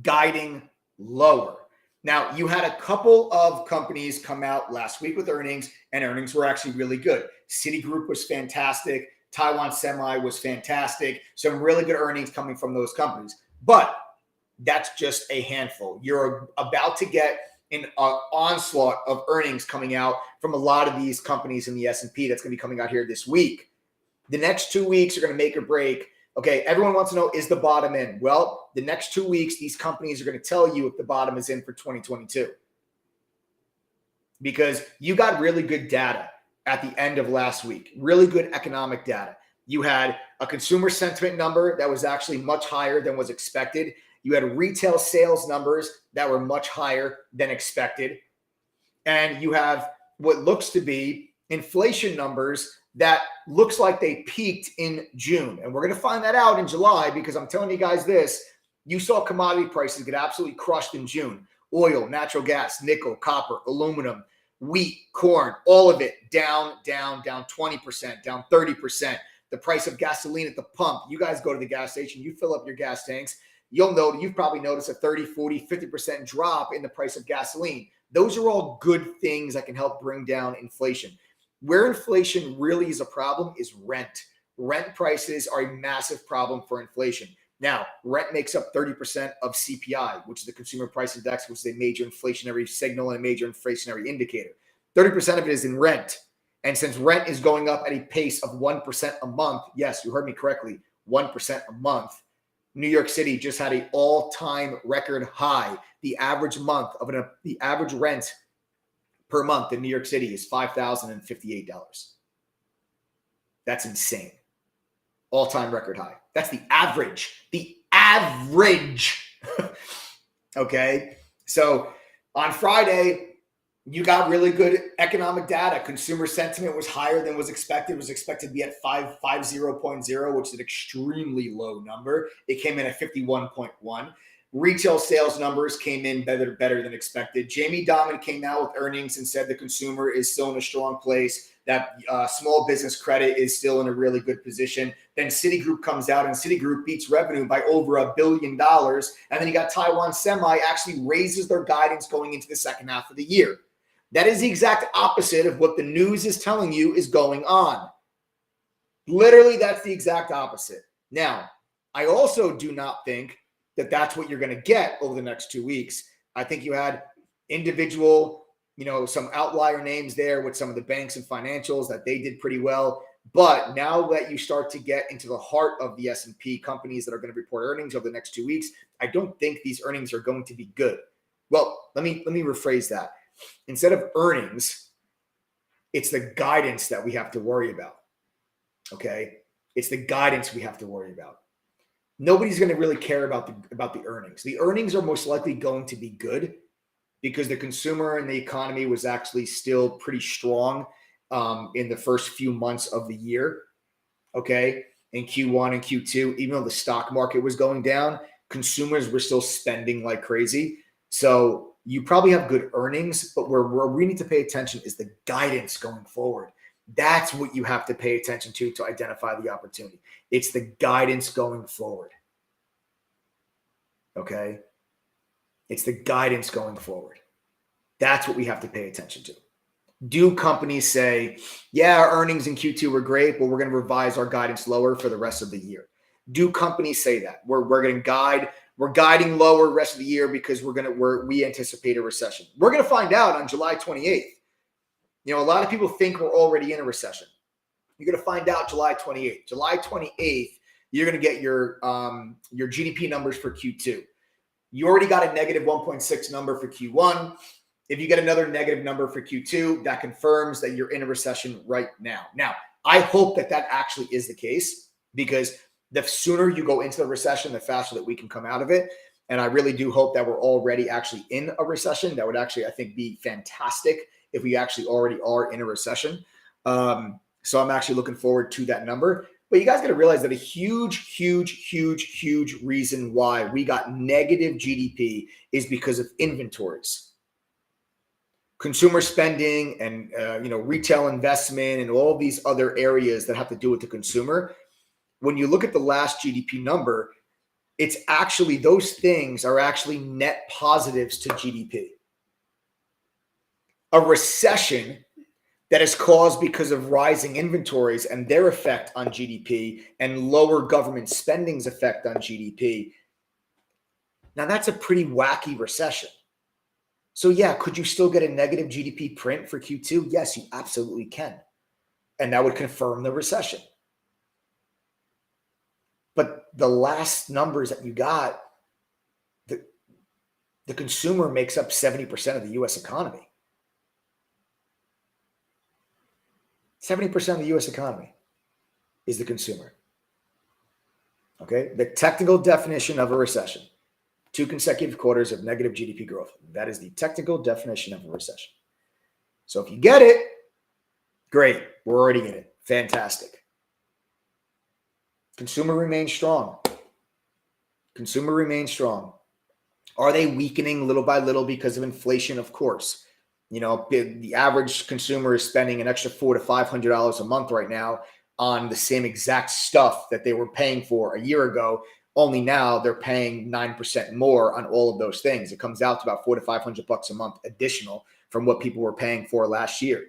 guiding lower. Now, you had a couple of companies come out last week with earnings, and earnings were actually really good. Citigroup was fantastic. Taiwan Semi was fantastic. Some really good earnings coming from those companies. But that's just a handful. You're about to get an onslaught of earnings coming out from a lot of these companies in the S&P that's going to be coming out here this week. The next 2 weeks are going to make or break. Okay, everyone wants to know, is the bottom in? Well, the next 2 weeks, these companies are going to tell you if the bottom is in for 2022. Because you got really good data at the end of last week, really good economic data. You had a consumer sentiment number that was actually much higher than was expected. You had retail sales numbers that were much higher than expected. And you have what looks to be inflation numbers that looks like they peaked in June. And we're going to find that out in July, because I'm telling you guys this, you saw commodity prices get absolutely crushed in June. Oil, natural gas, nickel, copper, aluminum, wheat, corn, all of it down 20%, down 30%. The price of gasoline at the pump, you guys go to the gas station, you fill up your gas tanks, you've probably noticed a 30, 40, 50% drop in the price of gasoline. Those are all good things that can help bring down inflation. Where inflation really is a problem is rent. Rent prices are a massive problem for inflation. Now, rent makes up 30% of CPI, which is the Consumer Price Index, which is a major inflationary signal and a major inflationary indicator. 30% of it is in rent. And since rent is going up at a pace of 1% a month, yes, you heard me correctly, 1% a month, New York City just had an all-time record high. The average rent per month in New York City is $5,058. That's insane. All-time record high. That's the average. The average. Okay. So On Friday, you got really good economic data. Consumer sentiment was higher than was expected. It was expected to be at 550.0, which is an extremely low number. It came in at 51.1. Retail sales numbers came in better than expected. Jamie Dimon came out with earnings and said the consumer is still in a strong place, that small business credit is still in a really good position. Then Citigroup comes out and Citigroup beats revenue by over $1 billion. And then you got Taiwan Semi actually raises their guidance going into the second half of the year. That is the exact opposite of what the news is telling you is going on. Literally, that's the exact opposite. Now, I also do not think that that's what you're going to get over the next 2 weeks. I think you had individual, some outlier names there with some of the banks and financials that they did pretty well. But now that you start to get into the heart of the S&P companies that are going to report earnings over the next 2 weeks, I don't think these earnings are going to be good. Well, let me rephrase that. Instead of earnings, it's the guidance that we have to worry about. Okay? It's the guidance we have to worry about. Nobody's going to really care about the earnings. The earnings are most likely going to be good because the consumer and the economy was actually still pretty strong in the first few months of the year. Okay? In Q1 and Q2, even though the stock market was going down, consumers were still spending like crazy. So you probably have good earnings, but where we need to pay attention is the guidance going forward. That's what you have to pay attention to identify the opportunity. It's the guidance going forward. Okay? It's the guidance going forward. That's what we have to pay attention to. Do companies say, yeah, our earnings in Q2 were great, but we're going to revise our guidance lower for the rest of the year? Do companies say that? We're going to guide. We're guiding lower the rest of the year because we anticipate a recession. We're going to find out on July 28th. A lot of people think we're already in a recession. You're going to find out July 28th. July 28th, you're going to get your GDP numbers for Q2. You already got a negative 1.6 number for Q1. If you get another negative number for Q2, that confirms that you're in a recession right now. Now, I hope that actually is the case, because the sooner you go into the recession, the faster that we can come out of it. And I really do hope that we're already actually in a recession. That would actually, I think, be fantastic if we actually already are in a recession. So I'm actually looking forward to that number. But you guys got to realize that a huge, huge, huge, huge reason why we got negative GDP is because of inventories. Consumer spending and retail investment and all these other areas that have to do with the consumer. When you look at the last GDP number, it's actually, those things are actually net positives to GDP. A recession that is caused because of rising inventories and their effect on GDP and lower government spending's effect on GDP. Now that's a pretty wacky recession. So yeah, could you still get a negative GDP print for Q2? Yes, you absolutely can. And that would confirm the recession. But the last numbers that you got, the consumer makes up 70% of the U.S. economy. 70% of the U.S. economy is the consumer. Okay? The technical definition of a recession: 2 consecutive quarters of negative GDP growth. That is the technical definition of a recession. So if you get it, great. We're already in it. Fantastic. Consumer remains strong. Consumer remains strong. Are they weakening little by little because of inflation? Of course. The average consumer is spending an extra $400 to $500 a month right now on the same exact stuff that they were paying for a year ago. Only now they're paying 9% more on all of those things. It comes out to about $400 to $500 a month additional from what people were paying for last year.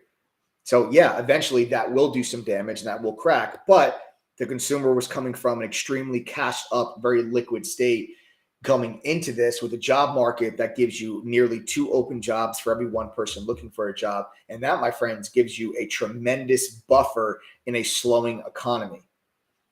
So yeah, eventually that will do some damage and that will crack. But the consumer was coming from an extremely cashed up, very liquid state coming into this with a job market that gives you nearly 2 open jobs for every 1 person looking for a job. And that, my friends, gives you a tremendous buffer in a slowing economy.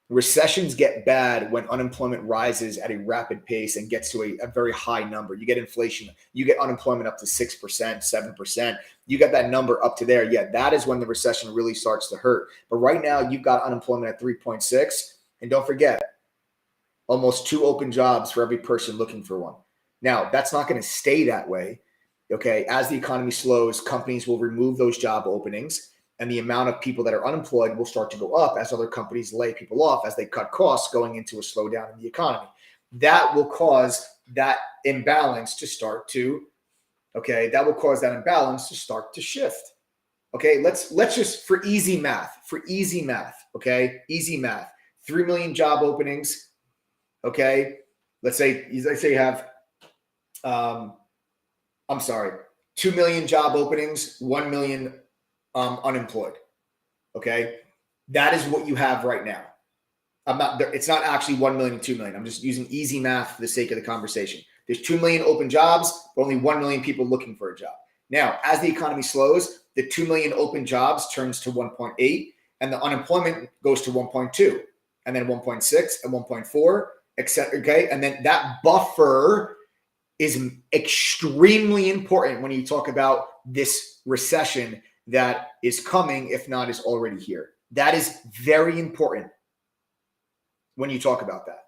Recessions get bad when unemployment rises at a rapid pace and gets to a very high number. You get inflation, you get unemployment up to 6%, 7%. You get that number up to there. Yeah, that is when the recession really starts to hurt. But right now, you've got unemployment at 3.6. And don't forget, almost 2 open jobs for every person looking for one. Now, that's not going to stay that way. Okay. As the economy slows, companies will remove those job openings, and the amount of people that are unemployed will start to go up as other companies lay people off as they cut costs going into a slowdown in the economy. That will cause that imbalance to start to, shift. Okay, let's just, for easy math, okay, easy math, 3 million job openings. Okay, let's say you have, 2 million job openings, 1 million unemployed. Okay, that is what you have right now. It's not actually 1 million and 2 million. I'm just using easy math for the sake of the conversation. There's 2 million open jobs, but only 1 million people looking for a job. Now, as the economy slows, the 2 million open jobs turns to 1.8, and the unemployment goes to 1.2, and then 1.6 and 1.4, etc. Okay, and then that buffer is extremely important when you talk about this recession that is coming, if not is already here. That is very important when you talk about that.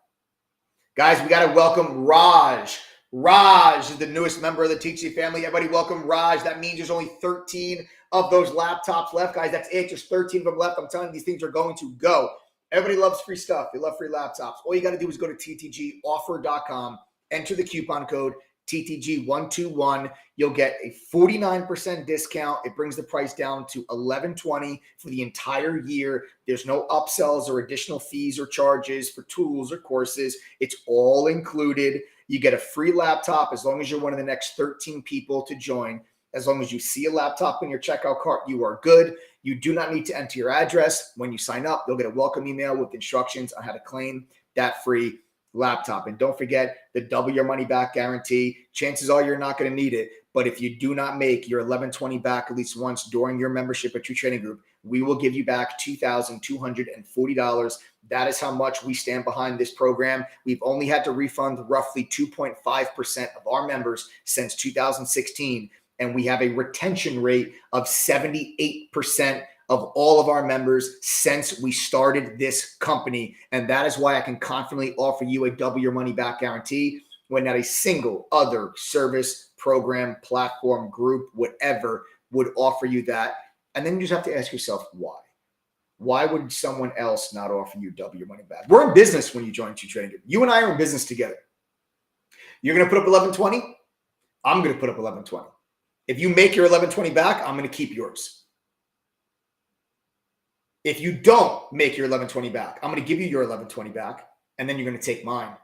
Guys, we got to welcome Raj. Raj is the newest member of the TSLA family. Everybody welcome Raj. That means there's only 13 of those laptops left, guys. That's it. Just 13 of them left. I'm telling you, these things are going to go. Everybody loves free stuff. They love free laptops. All you got to do is go to ttgoffer.com, enter the coupon code TTG121. You'll get a 49% discount. It brings the price down to $11.20 for the entire year. There's no upsells or additional fees or charges for tools or courses. It's all included. You get a free laptop as long as you're one of the next 13 people to join. As long as you see a laptop in your checkout cart, you are good. You do not need to enter your address. When you sign up, you'll get a welcome email with instructions on how to claim that free laptop. And don't forget the double your money back guarantee. Chances are you're not going to need it. But if you do not make your $11.20 back at least once during your membership at True Trading Group, we will give you back $2,240. That is how much we stand behind this program. We've only had to refund roughly 2.5% of our members since 2016. And we have a retention rate of 78% of all of our members since we started this company. And that is why I can confidently offer you a double your money back guarantee when not a single other service, program, platform, group, whatever would offer you that. And then you just have to ask yourself, why? Why would someone else not offer you double your money back? We're in business when you join True Trading Group. You and I are in business together. You're going to put up $11.20. I'm going to put up $11.20. If you make your $11.20 back, I'm going to keep yours. If you don't make your $11.20 back, I'm going to give you your $11.20 back, and then you're going to take mine.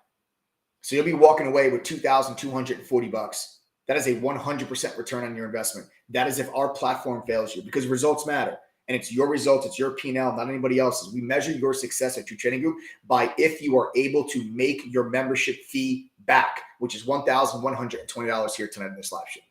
So you'll be walking away with $2,240. That is a 100% return on your investment. That is if our platform fails you, because results matter. And it's your results, it's your P&L, not anybody else's. We measure your success at True Trading Group by if you are able to make your membership fee back, which is $1,120 here tonight in this live stream.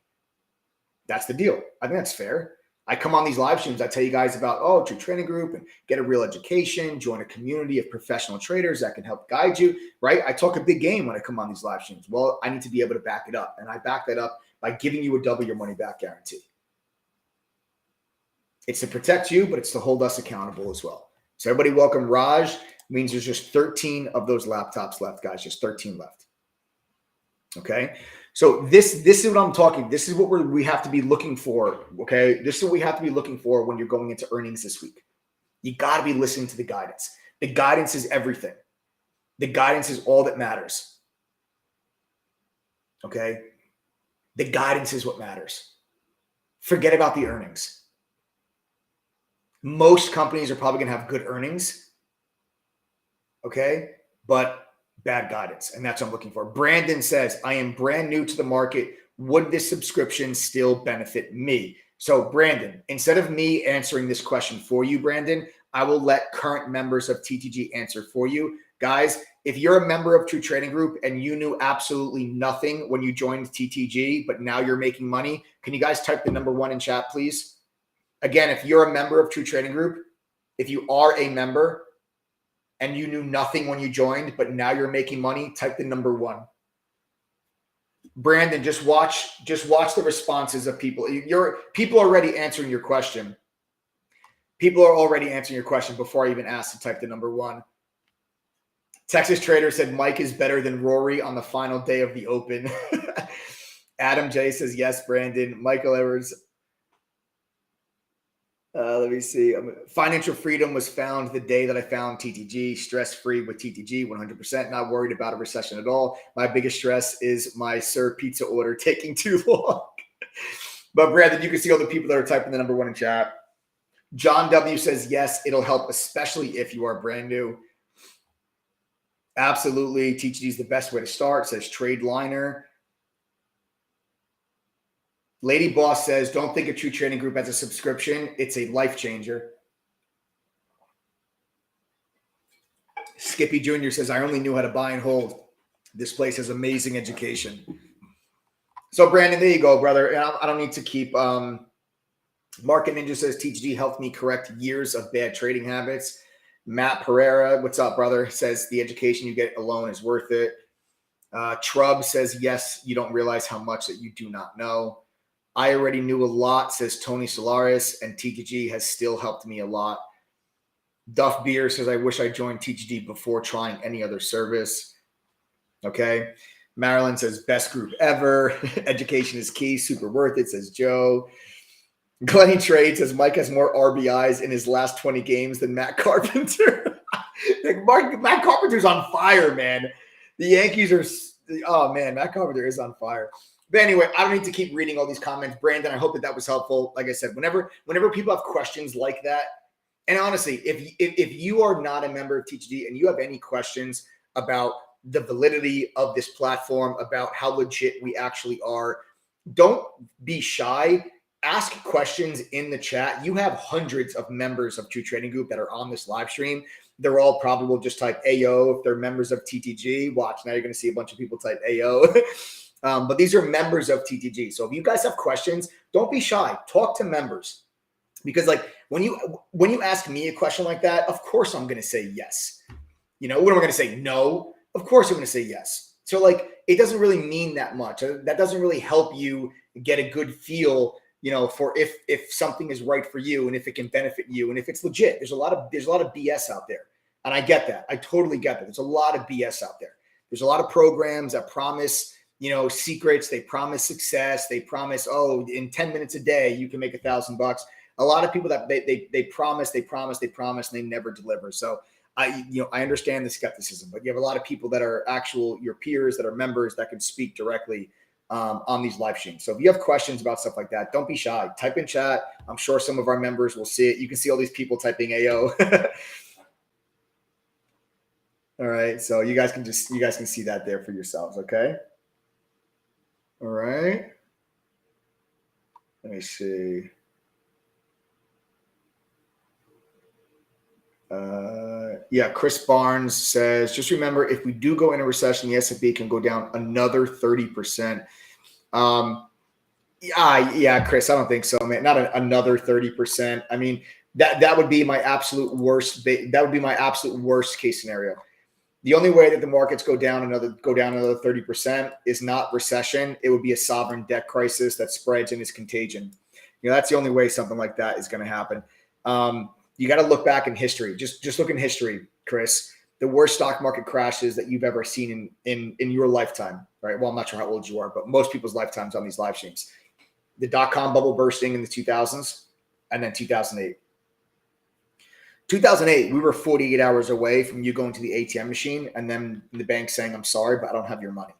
That's the deal. I think that's fair. I come on these live streams, I tell you guys about, True Trading Group and get a real education, join a community of professional traders that can help guide you, right? I talk a big game when I come on these live streams. Well, I need to be able to back it up. And I back that up by giving you a double your money back guarantee. It's to protect you, but it's to hold us accountable as well. So everybody welcome Raj. It means there's just 13 of those laptops left, guys, just 13 left. Okay. So this is what I'm talking. This is what we have to be looking for. Okay. This is what we have to be looking for when you're going into earnings this week. You got to be listening to the guidance. The guidance is everything. The guidance is all that matters. Okay. The guidance is what matters. Forget about the earnings. Most companies are probably going to have good earnings. Okay. But bad guidance. And that's what I'm looking for. Brandon says, I am brand new to the market. Would this subscription still benefit me? So Brandon, instead of me answering this question for you, Brandon, I will let current members of TTG answer for you. Guys, if you're a member of True Trading Group and you knew absolutely nothing when you joined TTG, but now you're making money, can you guys type the number 1 in chat, please? Again, if you're a member of True Trading Group, if you are a member, and you knew nothing when you joined, but now you're making money, type the number 1. Brandon, just watch the responses of people. People are already answering your question. People are already answering your question before I even asked to type the number 1. Texas Trader said Mike is better than Rory on the final day of the Open. Adam J says yes, Brandon. Michael Edwards. Let me see. Financial freedom was found the day that I found TTG. Stress-free with TTG, 100%. Not worried about a recession at all. My biggest stress is my Sir Pizza order taking too long. But Brandon, you can see all the people that are typing the number one in chat. John W says yes, it'll help, especially if you are brand new. Absolutely. TTG is the best way to start, says Trade Liner. Lady Boss says, don't think a True Trading Group as a subscription. It's a life changer. Skippy Jr. says, I only knew how to buy and hold. This place has amazing education. So, Brandon, there you go, brother. And I don't need to keep Market Ninja says, TTG helped me correct years of bad trading habits. Matt Pereira, what's up, brother? Says, the education you get alone is worth it. Trub says, yes, you don't realize how much that you do not know. I already knew a lot, says Tony Solaris, and TTG has still helped me a lot. Duff Beer says, I wish I joined TTG before trying any other service. Okay. Marilyn says, best group ever. Education is key. Super worth it, says Joe. Glenny Trade says, Mike has more RBIs in his last 20 games than Matt Carpenter. Matt Carpenter's on fire, man. The Yankees are – oh, man, Matt Carpenter is on fire. But anyway, I don't need to keep reading all these comments. Brandon, I hope that was helpful. Like I said, whenever people have questions like that, and honestly, if you are not a member of TTG and you have any questions about the validity of this platform, about how legit we actually are, don't be shy. Ask questions in the chat. You have hundreds of members of True Trading Group that are on this live stream. They're all probably will just type AO if they're members of TTG. Watch, now you're going to see a bunch of people type AO. But these are members of TTG. So if you guys have questions, don't be shy. Talk to members. Because like when you ask me a question like that, of course I'm going to say yes. You know, what am I going to say? No. Of course I'm going to say yes. So like it doesn't really mean that much. That doesn't really help you get a good feel, you know, for if something is right for you and if it can benefit you and if it's legit. There's a lot of BS out there. And I get that. I totally get that. There's a lot of BS out there. There's a lot of programs that promise, you know, secrets. They promise success. They promise, oh, in 10 minutes a day, you can make $1,000. A lot of people that they promise, and they never deliver. So I understand the skepticism, but you have a lot of people that are your peers that are members that can speak directly on these live streams. So if you have questions about stuff like that, don't be shy. Type in chat. I'm sure some of our members will see it. You can see all these people typing AO. All right. So you guys can see that there for yourselves. Okay. All right. Let me see. Chris Barnes says, just remember, if we do go in a recession, the S&P can go down another 30%. Chris, I don't think so, man. Not another 30%. I mean, that would be my absolute worst. That would be my absolute worst case scenario. The only way that the markets go down another 30% is not recession. It would be a sovereign debt crisis that spreads and is contagion. You know, that's the only way something like that is going to happen. You got to look back in history. Just look in history, Chris. The worst stock market crashes that you've ever seen in your lifetime, right? Well, I'm not sure how old you are, but most people's lifetimes on these live streams. The dot-com bubble bursting in the 2000s, and then 2008. 2008, we were 48 hours away from you going to the ATM machine and then the bank saying, I'm sorry, but I don't have your money.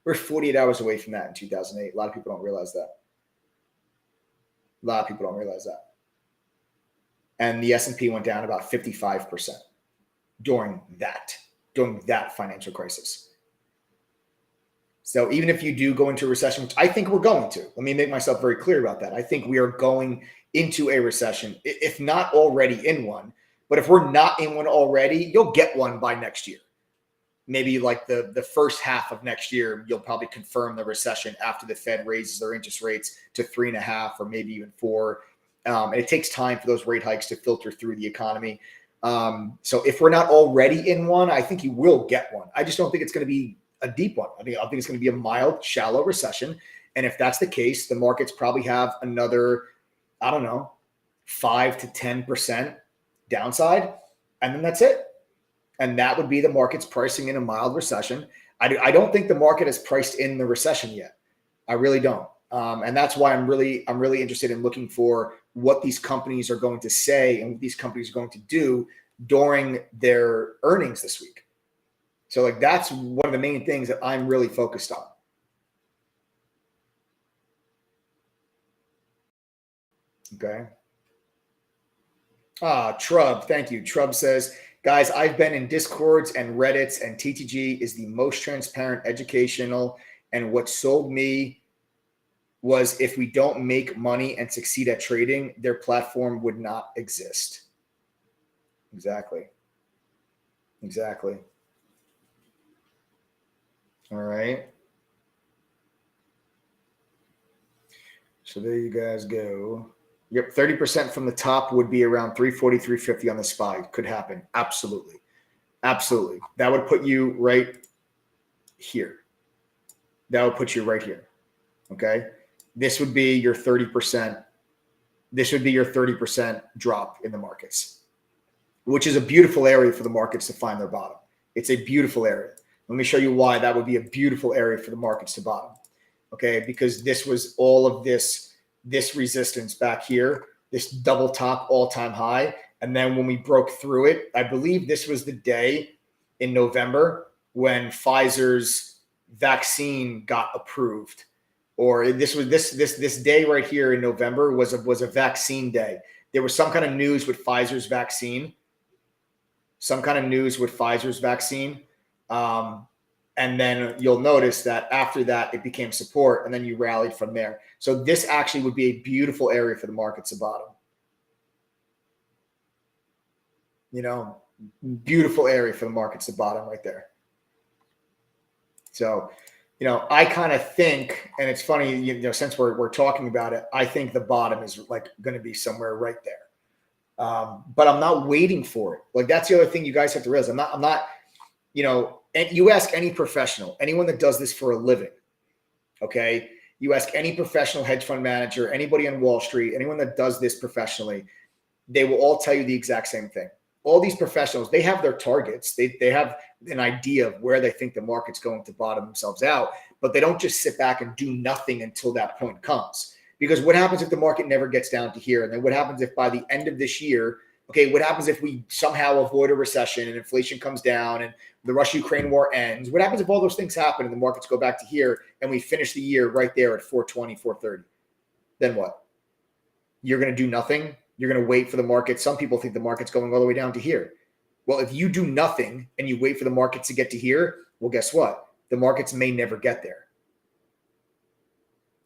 We're 48 hours away from that in 2008. A lot of people don't realize that. And the S&P went down about 55% during that financial crisis. So even if you do go into a recession, which I think we're going to, let me make myself very clear about that. I think we are going into a recession, if not already in one. But if we're not in one already, you'll get one by next year. Maybe like the first half of next year, you'll probably confirm the recession after the Fed raises their interest rates to 3.5 or maybe even 4. And it takes time for those rate hikes to filter through the economy. So if we're not already in one, I think you will get one. I just don't think it's going to be a deep one. I think it's going to be a mild, shallow recession. And if that's the case, the markets probably have another, 5 to 10% downside. And then that's it. And that would be the market's pricing in a mild recession. I don't think the market has priced in the recession yet. I really don't. And that's why I'm really interested in looking for what these companies are going to say and what these companies are going to do during their earnings this week. So like that's one of the main things that I'm really focused on. Okay. Trub, thank you. Trub says, guys, I've been in Discords and Reddits, and TTG is the most transparent, educational, and what sold me was if we don't make money and succeed at trading, their platform would not exist. Exactly. Exactly. All right. So there you guys go. Yep, 30% from the top would be around 340, 350 on the SPY. Could happen. Absolutely. Absolutely. That would put you right here. That would put you right here. Okay. This would be your 30%. This would be your 30% drop in the markets, which is a beautiful area for the markets to find their bottom. It's a beautiful area. Let me show you why that would be a beautiful area for the markets to bottom. Okay. Because this was all of this resistance back here, this double top all-time high. And then when we broke through it, I believe this was the day in November when Pfizer's vaccine got approved, or this was this day right here in November was a vaccine day. There was some kind of news with Pfizer's vaccine, and then you'll notice that after that, it became support, and then you rallied from there. So this actually would be a beautiful area for the markets to bottom. You know, beautiful area for the markets to bottom right there. So, you know, I kind of think, and it's funny, you know, since we're talking about it, I think the bottom is like going to be somewhere right there. But I'm not waiting for it. Like that's the other thing you guys have to realize. I'm not, you know, and you ask any professional, anyone that does this for a living, okay? You ask any professional hedge fund manager, anybody on Wall Street, anyone that does this professionally, they will all tell you the exact same thing. All these professionals, they have their targets. They have an idea of where they think the market's going to bottom themselves out, but they don't just sit back and do nothing until that point comes. Because what happens if the market never gets down to here? And then what happens if by the end of this year, okay, what happens if we somehow avoid a recession and inflation comes down and the Russia-Ukraine war ends? What happens if all those things happen and the markets go back to here and we finish the year right there at 420, 430? Then what? You're going to do nothing? You're going to wait for the market. Some people think the market's going all the way down to here. Well, if you do nothing and you wait for the market to get to here, well, guess what? The markets may never get there.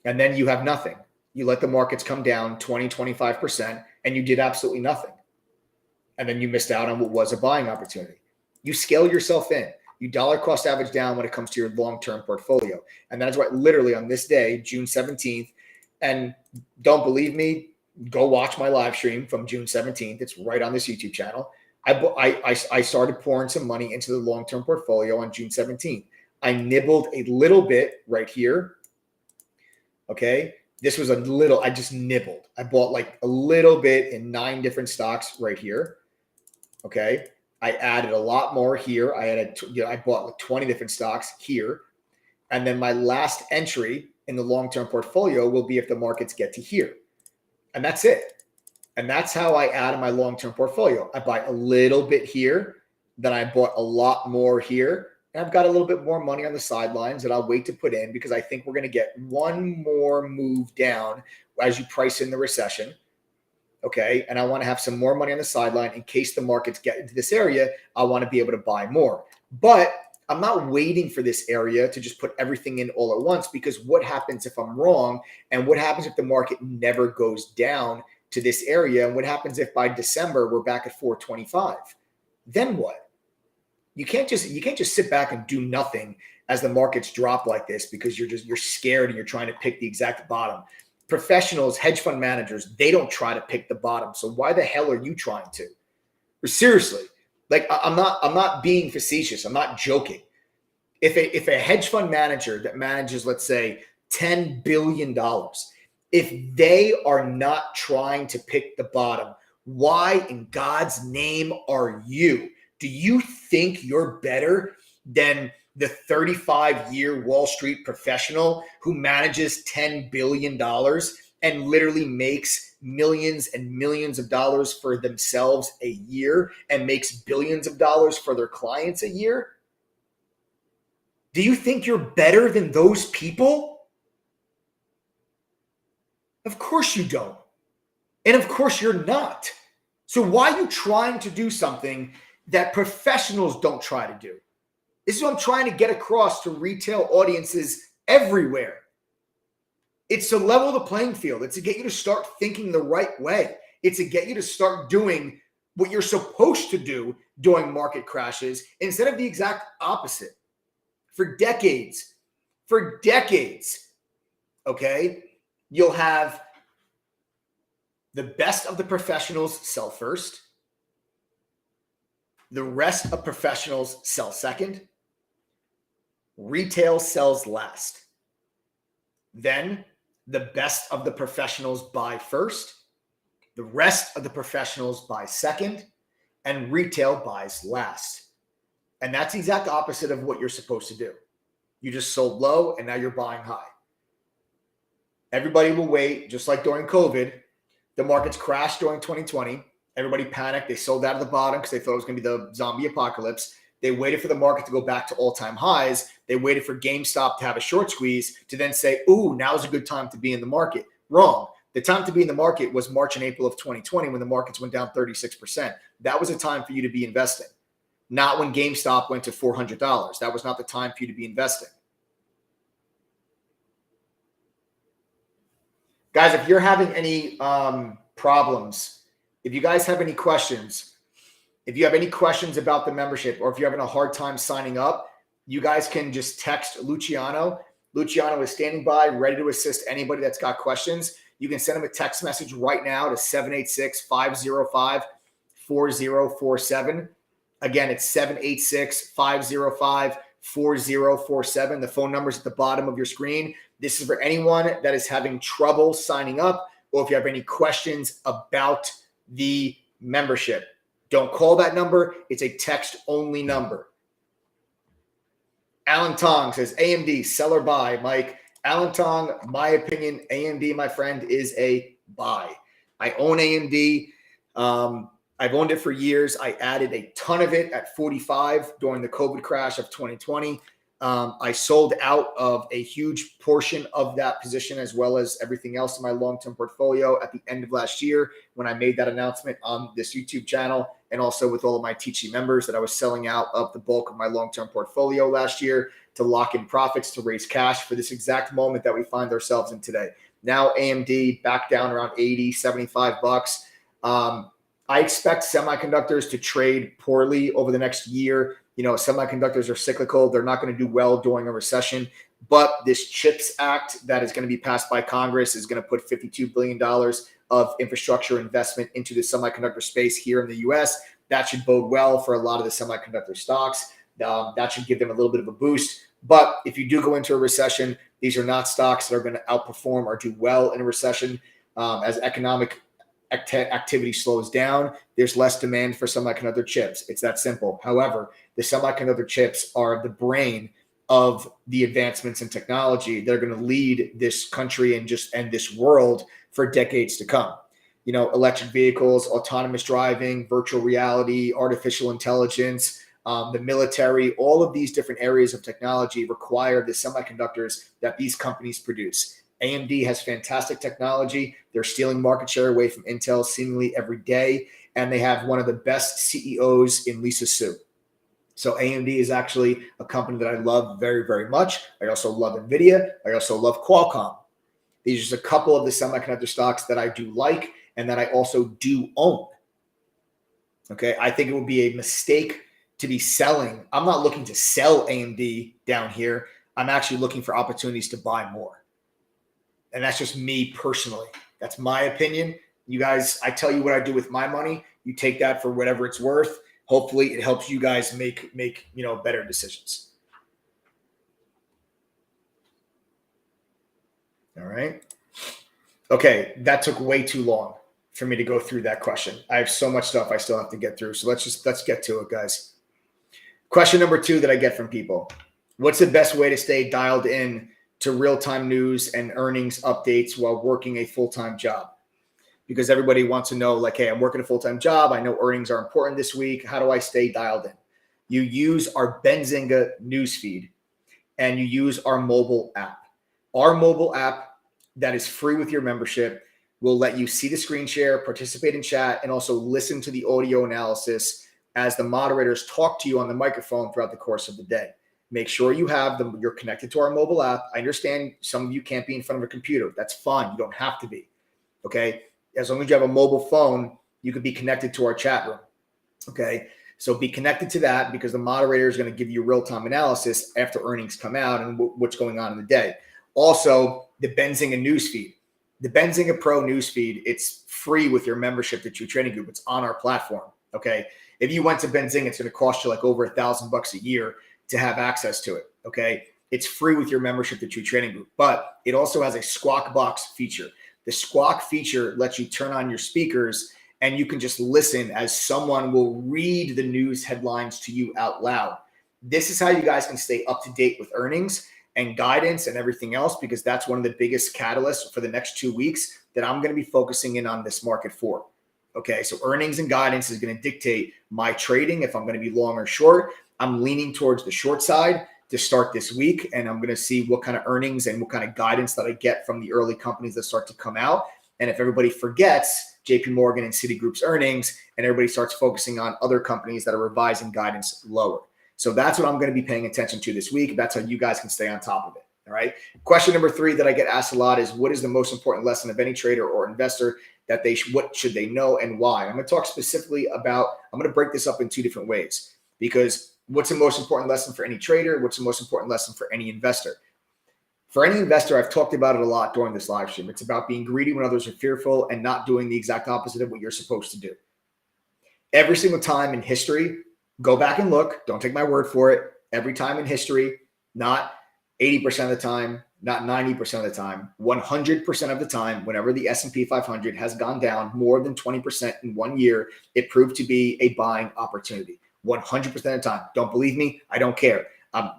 And then you have nothing. You let the markets come down 20, 25%, and you did absolutely nothing. And then you missed out on what was a buying opportunity. You scale yourself in. You dollar cost average down when it comes to your long-term portfolio. And that's why literally on this day, June 17th, and don't believe me, go watch my live stream from June 17th. It's right on this YouTube channel. I started pouring some money into the long-term portfolio on June 17th. I nibbled a little bit right here. Okay. This was a little, I just nibbled. I bought like a little bit in 9 different stocks right here. Okay. I added a lot more here. I bought like 20 different stocks here. And then my last entry in the long-term portfolio will be if the markets get to here. And that's it. And that's how I add in my long-term portfolio. I buy a little bit here, then I bought a lot more here, and I've got a little bit more money on the sidelines that I'll wait to put in because I think we're going to get one more move down as you price in the recession. Okay. And I want to have some more money on the sideline in case the markets get into this area. I want to be able to buy more. But I'm not waiting for this area to just put everything in all at once, because what happens if I'm wrong? And what happens if the market never goes down to this area? And what happens if by December we're back at 425? Then what? You can't just sit back and do nothing as the markets drop like this because you're scared and you're trying to pick the exact bottom. Professionals, hedge fund managers, they don't try to pick the bottom. So why the hell are you trying to? Or seriously, like I'm not being facetious. I'm not joking. If a hedge fund manager that manages, let's say, $10 billion, if they are not trying to pick the bottom, why in God's name are you? Do you think you're better than the 35-year Wall Street professional who manages $10 billion and literally makes millions and millions of dollars for themselves a year and makes billions of dollars for their clients a year? Do you think you're better than those people? Of course you don't. And of course you're not. So why are you trying to do something that professionals don't try to do? This is what I'm trying to get across to retail audiences everywhere. It's to level the playing field. It's to get you to start thinking the right way. It's to get you to start doing what you're supposed to do during market crashes instead of the exact opposite. For decades, okay, you'll have the best of the professionals sell first. The rest of professionals sell second. Retail sells last. Then the best of the professionals buy first. The rest of the professionals buy second. And retail buys last. And that's the exact opposite of what you're supposed to do. You just sold low and now you're buying high. Everybody will wait, just like during COVID. The markets crashed during 2020. Everybody panicked. They sold out of the bottom because they thought it was going to be the zombie apocalypse. They waited for the market to go back to all-time highs. They waited for GameStop to have a short squeeze to then say, ooh, now's a good time to be in the market. Wrong. The time to be in the market was March and April of 2020 when the markets went down 36%. That was a time for you to be investing. Not when GameStop went to $400. That was not the time for you to be investing. Guys, if you're having any problems, if you guys have any questions, if you have any questions about the membership or if you're having a hard time signing up, you guys can just text Luciano. Luciano is standing by, ready to assist anybody that's got questions. You can send him a text message right now to 786-505-4047. Again, it's 786-505-4047. The phone number is at the bottom of your screen. This is for anyone that is having trouble signing up or if you have any questions about the membership. Don't call that number. It's a text-only number. Alan Tong says, AMD, sell or buy. Mike, Alan Tong, my opinion, AMD, my friend, is a buy. I own AMD. I've owned it for years. I added a ton of it at 45 during the COVID crash of 2020. I sold out of a huge portion of that position as well as everything else in my long-term portfolio at the end of last year when I made that announcement on this YouTube channel and also with all of my teaching members that I was selling out of the bulk of my long-term portfolio last year to lock in profits, to raise cash for this exact moment that we find ourselves in today. Now AMD back down around 80, 75 bucks. I expect semiconductors to trade poorly over the next year. You know, semiconductors are cyclical. They're not going to do well during a recession. But this CHIPS Act that is going to be passed by Congress is going to put $52 billion of infrastructure investment into the semiconductor space here in the U.S. That should bode well for a lot of the semiconductor stocks. That should give them a little bit of a boost. But if you do go into a recession, these are not stocks that are going to outperform or do well in a recession. As economic activity slows down, there's less demand for semiconductor chips. It's that simple. However, the semiconductor chips are the brain of the advancements in technology that are going to lead this country and this world for decades to come. You know, electric vehicles, autonomous driving, virtual reality, artificial intelligence, the military, all of these different areas of technology require the semiconductors that these companies produce. AMD has fantastic technology. They're stealing market share away from Intel seemingly every day. And they have one of the best CEOs in Lisa Su. So AMD is actually a company that I love very, very much. I also love NVIDIA. I also love Qualcomm. These are just a couple of the semiconductor stocks that I do like and that I also do own. Okay, I think it would be a mistake to be selling. I'm not looking to sell AMD down here. I'm actually looking for opportunities to buy more. And that's just me personally. That's my opinion. You guys, I tell you what I do with my money. You take that for whatever it's worth. Hopefully it helps you guys make better decisions. All right. Okay, that took way too long for me to go through that question. I have so much stuff I still have to get through. So let's get to it, guys. Question number 2 that I get from people. What's the best way to stay dialed in to real-time news and earnings updates while working a full-time job? Because everybody wants to know, like, hey, I'm working a full-time job. I know earnings are important this week. How do I stay dialed in? You use our Benzinga newsfeed and you use our mobile app. Our mobile app that is free with your membership will let you see the screen share, participate in chat, and also listen to the audio analysis as the moderators talk to you on the microphone throughout the course of the day. Make sure you have them. You're connected to our mobile app. I understand some of you can't be in front of a computer. That's fine. You don't have to be. Okay. As long as you have a mobile phone, you could be connected to our chat room. Okay. So be connected to that because the moderator is going to give you real-time analysis after earnings come out and what's going on in the day. Also, the Benzinga newsfeed. The Benzinga Pro newsfeed, it's free with your membership to True Trading Group. It's on our platform. Okay. If you went to Benzinga, it's going to cost you like over $1,000 a year to have access to it. Okay. It's free with your membership to True Trading Group, but it also has a squawk box feature. The squawk feature lets you turn on your speakers and you can just listen as someone will read the news headlines to you out loud. This is how you guys can stay up to date with earnings and guidance and everything else, because that's one of the biggest catalysts for the next 2 weeks that I'm going to be focusing in on this market for. Okay, so earnings and guidance is going to dictate my trading if I'm going to be long or short. I'm leaning towards the short side to start this week, and I'm going to see what kind of earnings and what kind of guidance that I get from the early companies that start to come out. And if everybody forgets JP Morgan and Citigroup's earnings and everybody starts focusing on other companies that are revising guidance lower. So that's what I'm going to be paying attention to this week. That's how you guys can stay on top of it. All right. Question number 3 that I get asked a lot is, what is the most important lesson of any trader or investor that what should they know and why? I'm going to talk specifically about, I'm going to break this up in 2 different ways, because what's the most important lesson for any trader? What's the most important lesson for any investor? For any investor, I've talked about it a lot during this live stream. It's about being greedy when others are fearful and not doing the exact opposite of what you're supposed to do. Every single time in history, go back and look. Don't take my word for it. Every time in history, not 80% of the time, not 90% of the time, 100% of the time, whenever the S&P 500 has gone down more than 20% in 1 year, it proved to be a buying opportunity. 100% of the time. Don't believe me? I don't care. I'm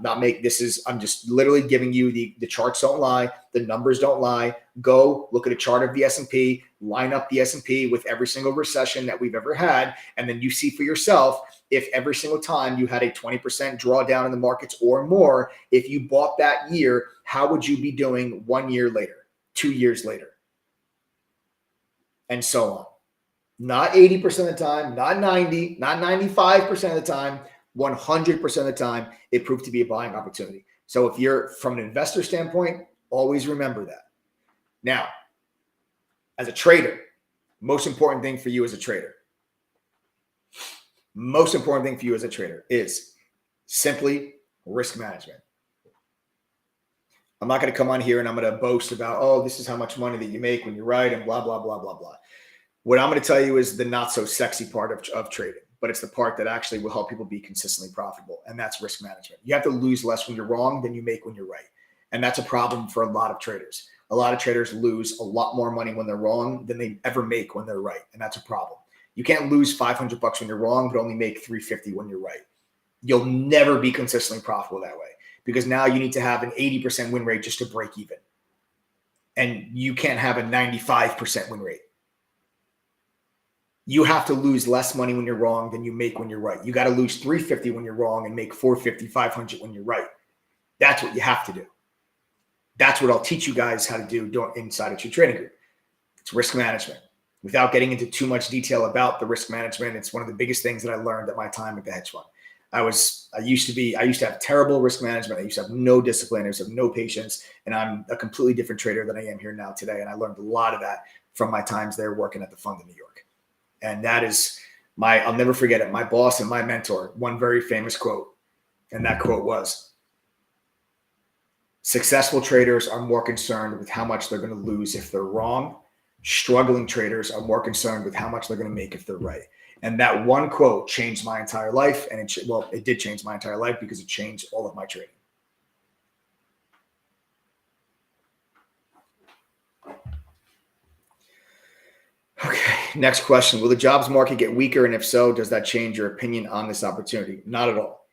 just literally giving you the charts don't lie. The numbers don't lie. Go look at a chart of the S&P, line up the S&P with every single recession that we've ever had. And then you see for yourself, if every single time you had a 20% drawdown in the markets or more, if you bought that year, how would you be doing 1 year later, 2 years later, and so on? Not 80% of the time, not 90, not 95% of the time, 100% of the time, it proved to be a buying opportunity. So if you're from an investor standpoint, always remember that. Now, as a trader, most important thing for you as a trader, is simply risk management. I'm not going to come on here and I'm going to boast about, oh, this is how much money that you make when you write and blah, blah, blah, blah, blah. What I'm going to tell you is the not so sexy part of trading, but it's the part that actually will help people be consistently profitable. And that's risk management. You have to lose less when you're wrong than you make when you're right. And that's a problem for a lot of traders. A lot of traders lose a lot more money when they're wrong than they ever make when they're right. And that's a problem. You can't lose $500 when you're wrong, but only make $350 when you're right. You'll never be consistently profitable that way, because now you need to have an 80% win rate just to break even. And you can't have a 95% win rate. You have to lose less money when you're wrong than you make when you're right. You got to lose $350 when you're wrong and make $450, $500 when you're right. That's what you have to do. That's what I'll teach you guys how to do inside of True Trading Group. It's risk management. Without getting into too much detail about the risk management, it's one of the biggest things that I learned at my time at the hedge fund. I used to have terrible risk management. I used to have no discipline. I used to have no patience. And I'm a completely different trader than I am here now today. And I learned a lot of that from my times there working at the fund in New York. And that is I'll never forget it. My boss and my mentor, one very famous quote. And that quote was, successful traders are more concerned with how much they're going to lose if they're wrong. Struggling traders are more concerned with how much they're going to make if they're right. And that one quote changed my entire life. And it did change my entire life because it changed all of my trading. Okay, next question. Will the jobs market get weaker? And if so, does that change your opinion on this opportunity? Not at all.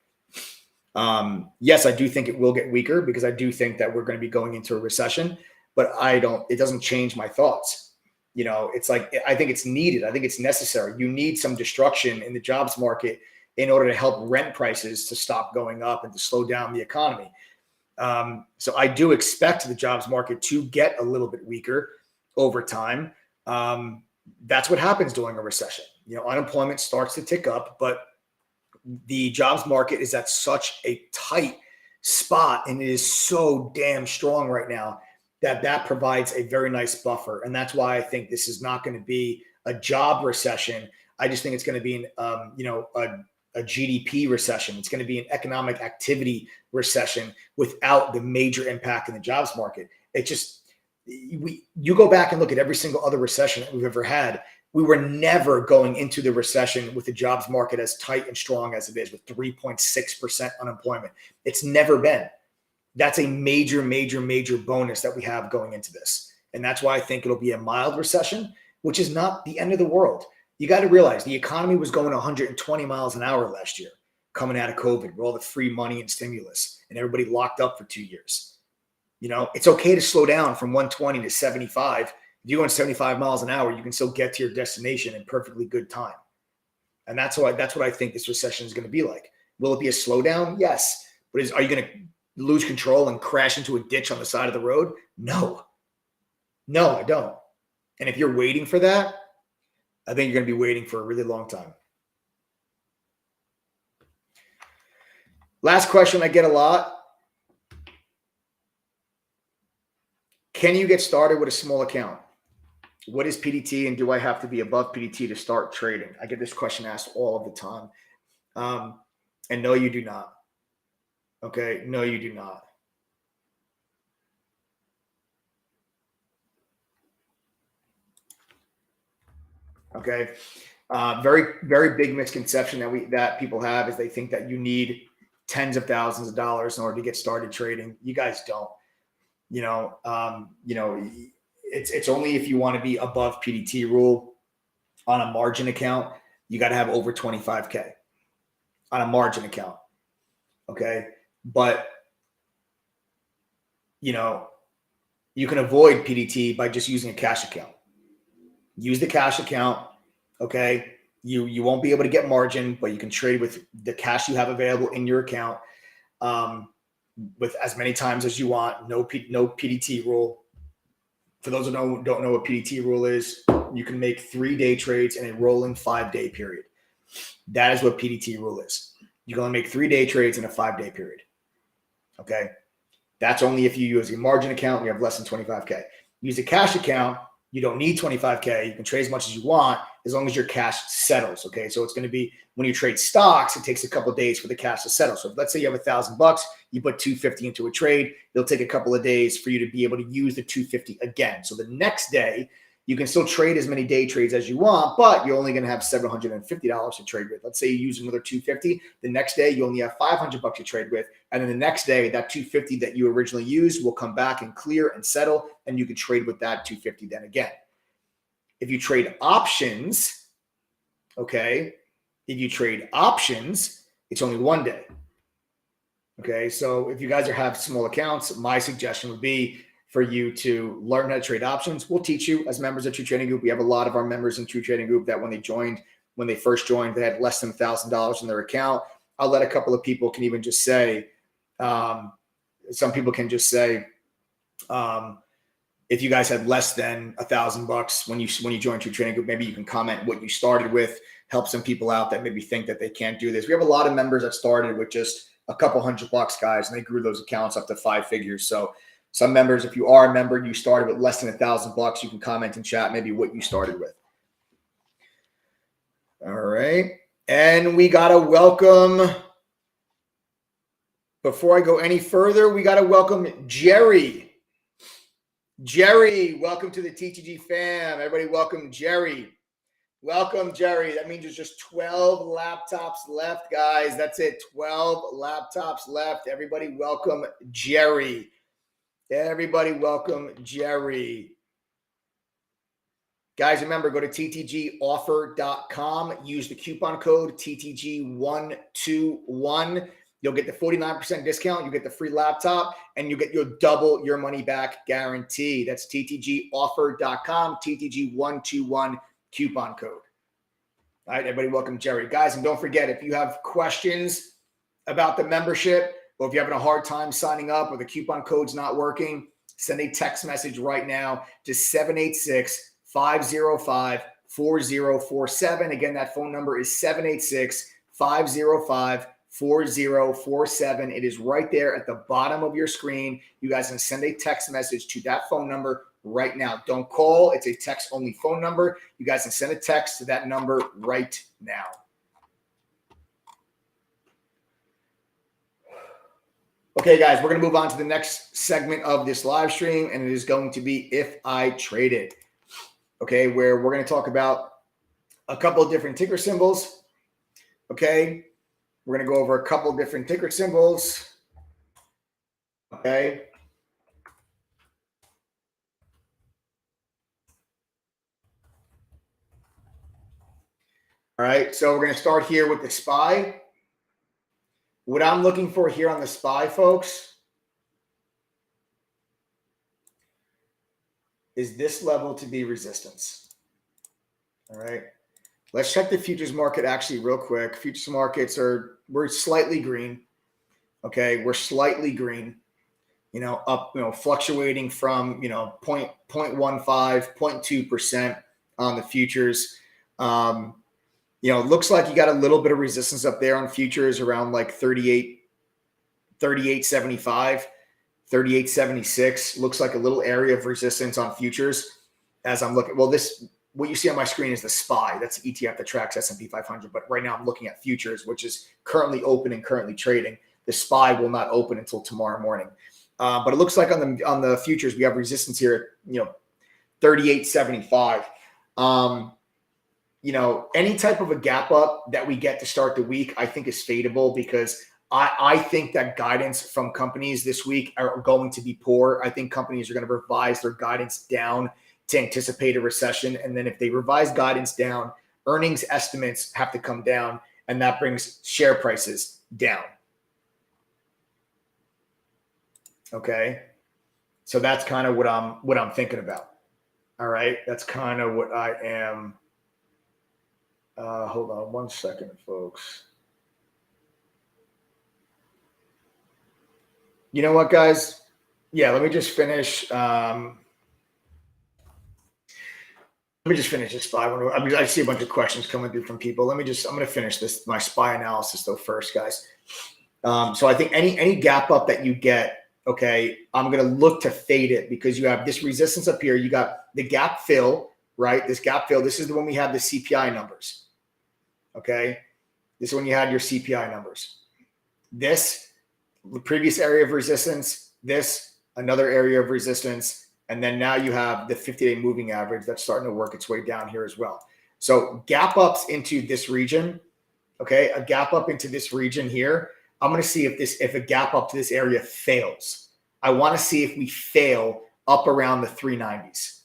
Yes, I do think it will get weaker because I do think that we're going to be going into a recession, but it doesn't change my thoughts. It's like, I think it's needed. I think it's necessary. You need some destruction in the jobs market in order to help rent prices to stop going up and to slow down the economy. So I do expect the jobs market to get a little bit weaker over time. That's what happens during a recession. Unemployment starts to tick up, but the jobs market is at such a tight spot and it is so damn strong right now that provides a very nice buffer. And that's why I think this is not going to be a job recession. I just think it's going to be a GDP recession. It's going to be an economic activity recession without the major impact in the jobs market. It just, you go back and look at every single other recession that we've ever had. We were never going into the recession with the jobs market as tight and strong as it is with 3.6% unemployment. It's never been. That's a major, major, major bonus that we have going into this. And that's why I think it'll be a mild recession, which is not the end of the world. You got to realize the economy was going 120 miles an hour last year, coming out of COVID with all the free money and stimulus and everybody locked up for 2 years. It's okay to slow down from 120 to 75. If you're going 75 miles an hour, you can still get to your destination in perfectly good time. And that's what I think this recession is going to be like. Will it be a slowdown? Yes. But are you going to lose control and crash into a ditch on the side of the road? No, I don't. And if you're waiting for that, I think you're going to be waiting for a really long time. Last question I get a lot. Can you get started with a small account? What is PDT and do I have to be above PDT to start trading? I get this question asked all of the time. And no, you do not. Okay. No, you do not. Okay. Very, very big misconception that people have is they think that you need tens of thousands of dollars in order to get started trading. You guys don't. It's only if you want to be above PDT rule on a margin account, you got to have over 25K on a margin account. Okay. But, you can avoid PDT by just using a cash account. Use the cash account. Okay. You won't be able to get margin, but you can trade with the cash you have available in your account with as many times as you want. No PDT rule. For those who don't know what PDT rule is, you can make 3-day trades in a rolling 5-day period. That is what PDT rule is. You can only make 3-day trades in a 5-day period. Okay. That's only if you use a margin account and you have less than 25K. Use a cash account. You don't need 25K. You can trade as much as you want as long as your cash settles. Okay. So it's going to be when you trade stocks, it takes a couple of days for the cash to settle. So let's say you have $1,000, you put $250 into a trade. It'll take a couple of days for you to be able to use the $250 again. So the next day, you can still trade as many day trades as you want, but you're only going to have $750 to trade with. Let's say you use another $250. The next day, you only have $500 to trade with. And then the next day, that $250 that you originally used will come back and clear and settle, and you can trade with that $250 then again. If you trade options, okay, it's only 1 day. Okay, so if you guys have small accounts, my suggestion would be for you to learn how to trade options. We'll teach you as members of True Trading Group. We have a lot of our members in True Trading Group that when they first joined, they had less than $1,000 in their account. I'll let a couple of people can even just say, some people can just say, if you guys had less than $1,000 when you joined True Trading Group, maybe you can comment what you started with, help some people out that maybe think that they can't do this. We have a lot of members that started with just a couple $100, guys, and they grew those accounts up to 5 figures. So some members, if you are a member and you started with less than $1,000, you can comment in chat maybe what you started with. All right. And we got to welcome, before I go any further, we got to welcome Jerry. Jerry, welcome to the TTG fam. Everybody welcome Jerry. Welcome, Jerry. That means there's just 12 laptops left, guys. That's it. 12 laptops left. Everybody welcome Jerry. Everybody welcome Jerry. Guys, remember, go to ttgoffer.com. Use the coupon code TTG121. You'll get the 49% discount, you get the free laptop, and you'll double your money back guarantee. That's ttgoffer.com, TTG121 coupon code. All right, everybody, welcome Jerry. Guys, and don't forget, if you have questions about the membership, or if you're having a hard time signing up or the coupon code's not working, send a text message right now to 786-505-4047. Again, that phone number is 786-505-4047. It is right there at the bottom of your screen. You guys can send a text message to that phone number right now. Don't call. It's a text-only phone number. You guys can send a text to that number right now. Okay, guys, we're going to move on to the next segment of this live stream, and it is going to be If I Traded. Okay, where we're going to talk about a couple of different ticker symbols. Okay, we're going to go over a couple of different ticker symbols. Okay. All right, so we're going to start here with the SPY. What I'm looking for here on the SPY, folks, is this level to be resistance. All right. Let's check the futures market actually real quick. Futures markets we're slightly green. Okay. We're slightly green, up, fluctuating from, 0.15, 0.2% on the futures. It looks like you got a little bit of resistance up there on futures around like 38.75, 38.76. Looks like a little area of resistance on futures as I'm looking. Well, what you see on my screen is the SPY. That's the ETF that tracks S&P 500. But right now I'm looking at futures, which is currently open and currently trading. The SPY will not open until tomorrow morning. But it looks like on the futures, we have resistance here at, 38.75. Any type of a gap up that we get to start the week, I think is fadeable because I think that guidance from companies this week are going to be poor. I think companies are going to revise their guidance down to anticipate a recession. And then if they revise guidance down, earnings estimates have to come down, and that brings share prices down. Okay. So that's kind of what I'm thinking about. All right. That's kind of what I am. Hold on one second, folks. You know what, guys? Yeah, let me just finish. Let me just finish this SPY. I see a bunch of questions coming through from people. I'm going to finish my SPY analysis though first, guys. So I think any gap up that you get, okay, I'm going to look to fade it because you have this resistance up here. You got the gap fill, right? This gap fill. This is the one we have the CPI numbers. Okay, this is when you had your CPI numbers. This, the previous area of resistance, this, another area of resistance, and then now you have the 50-day moving average that's starting to work its way down here as well. So gap ups into this region, okay, a gap up into this region here. I'm going to see if a gap up to this area fails. I want to see if we fail up around the 390s.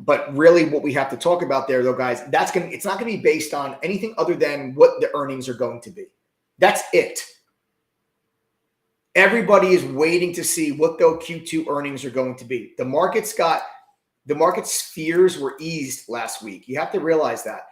But really what we have to talk about there though, guys, it's not going to be based on anything other than what the earnings are going to be. That's it. Everybody is waiting to see what the Q2 earnings are going to be. The market's fears were eased last week. You have to realize that.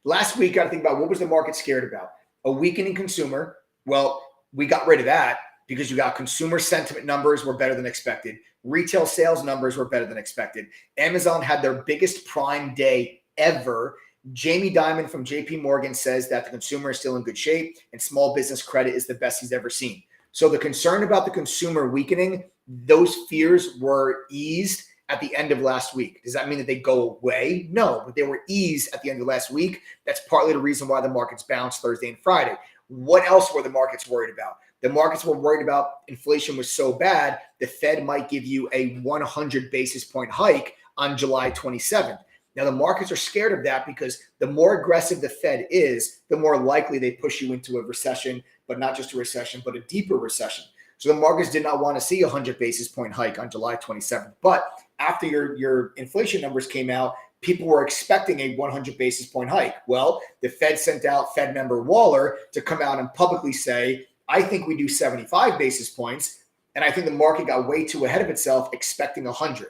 Last week, I got to think about what was the market scared about? A weakening consumer. Well, we got rid of that because you got consumer sentiment numbers were better than expected. Retail sales numbers were better than expected. Amazon had their biggest Prime Day ever. Jamie Dimon from JP Morgan says that the consumer is still in good shape and small business credit is the best he's ever seen. So the concern about the consumer weakening, those fears were eased at the end of last week. Does that mean that they go away? No, but they were eased at the end of last week. That's partly the reason why the markets bounced Thursday and Friday. What else were the markets worried about? The markets were worried about inflation was so bad, the Fed might give you a 100 basis point hike on July 27th. Now, the markets are scared of that because the more aggressive the Fed is, the more likely they push you into a recession, but not just a recession, but a deeper recession. So the markets did not want to see a 100 basis point hike on July 27th. But after your inflation numbers came out, people were expecting a 100 basis point hike. Well, the Fed sent out Fed member Waller to come out and publicly say, I think we do 75 basis points. And I think the market got way too ahead of itself, expecting 100.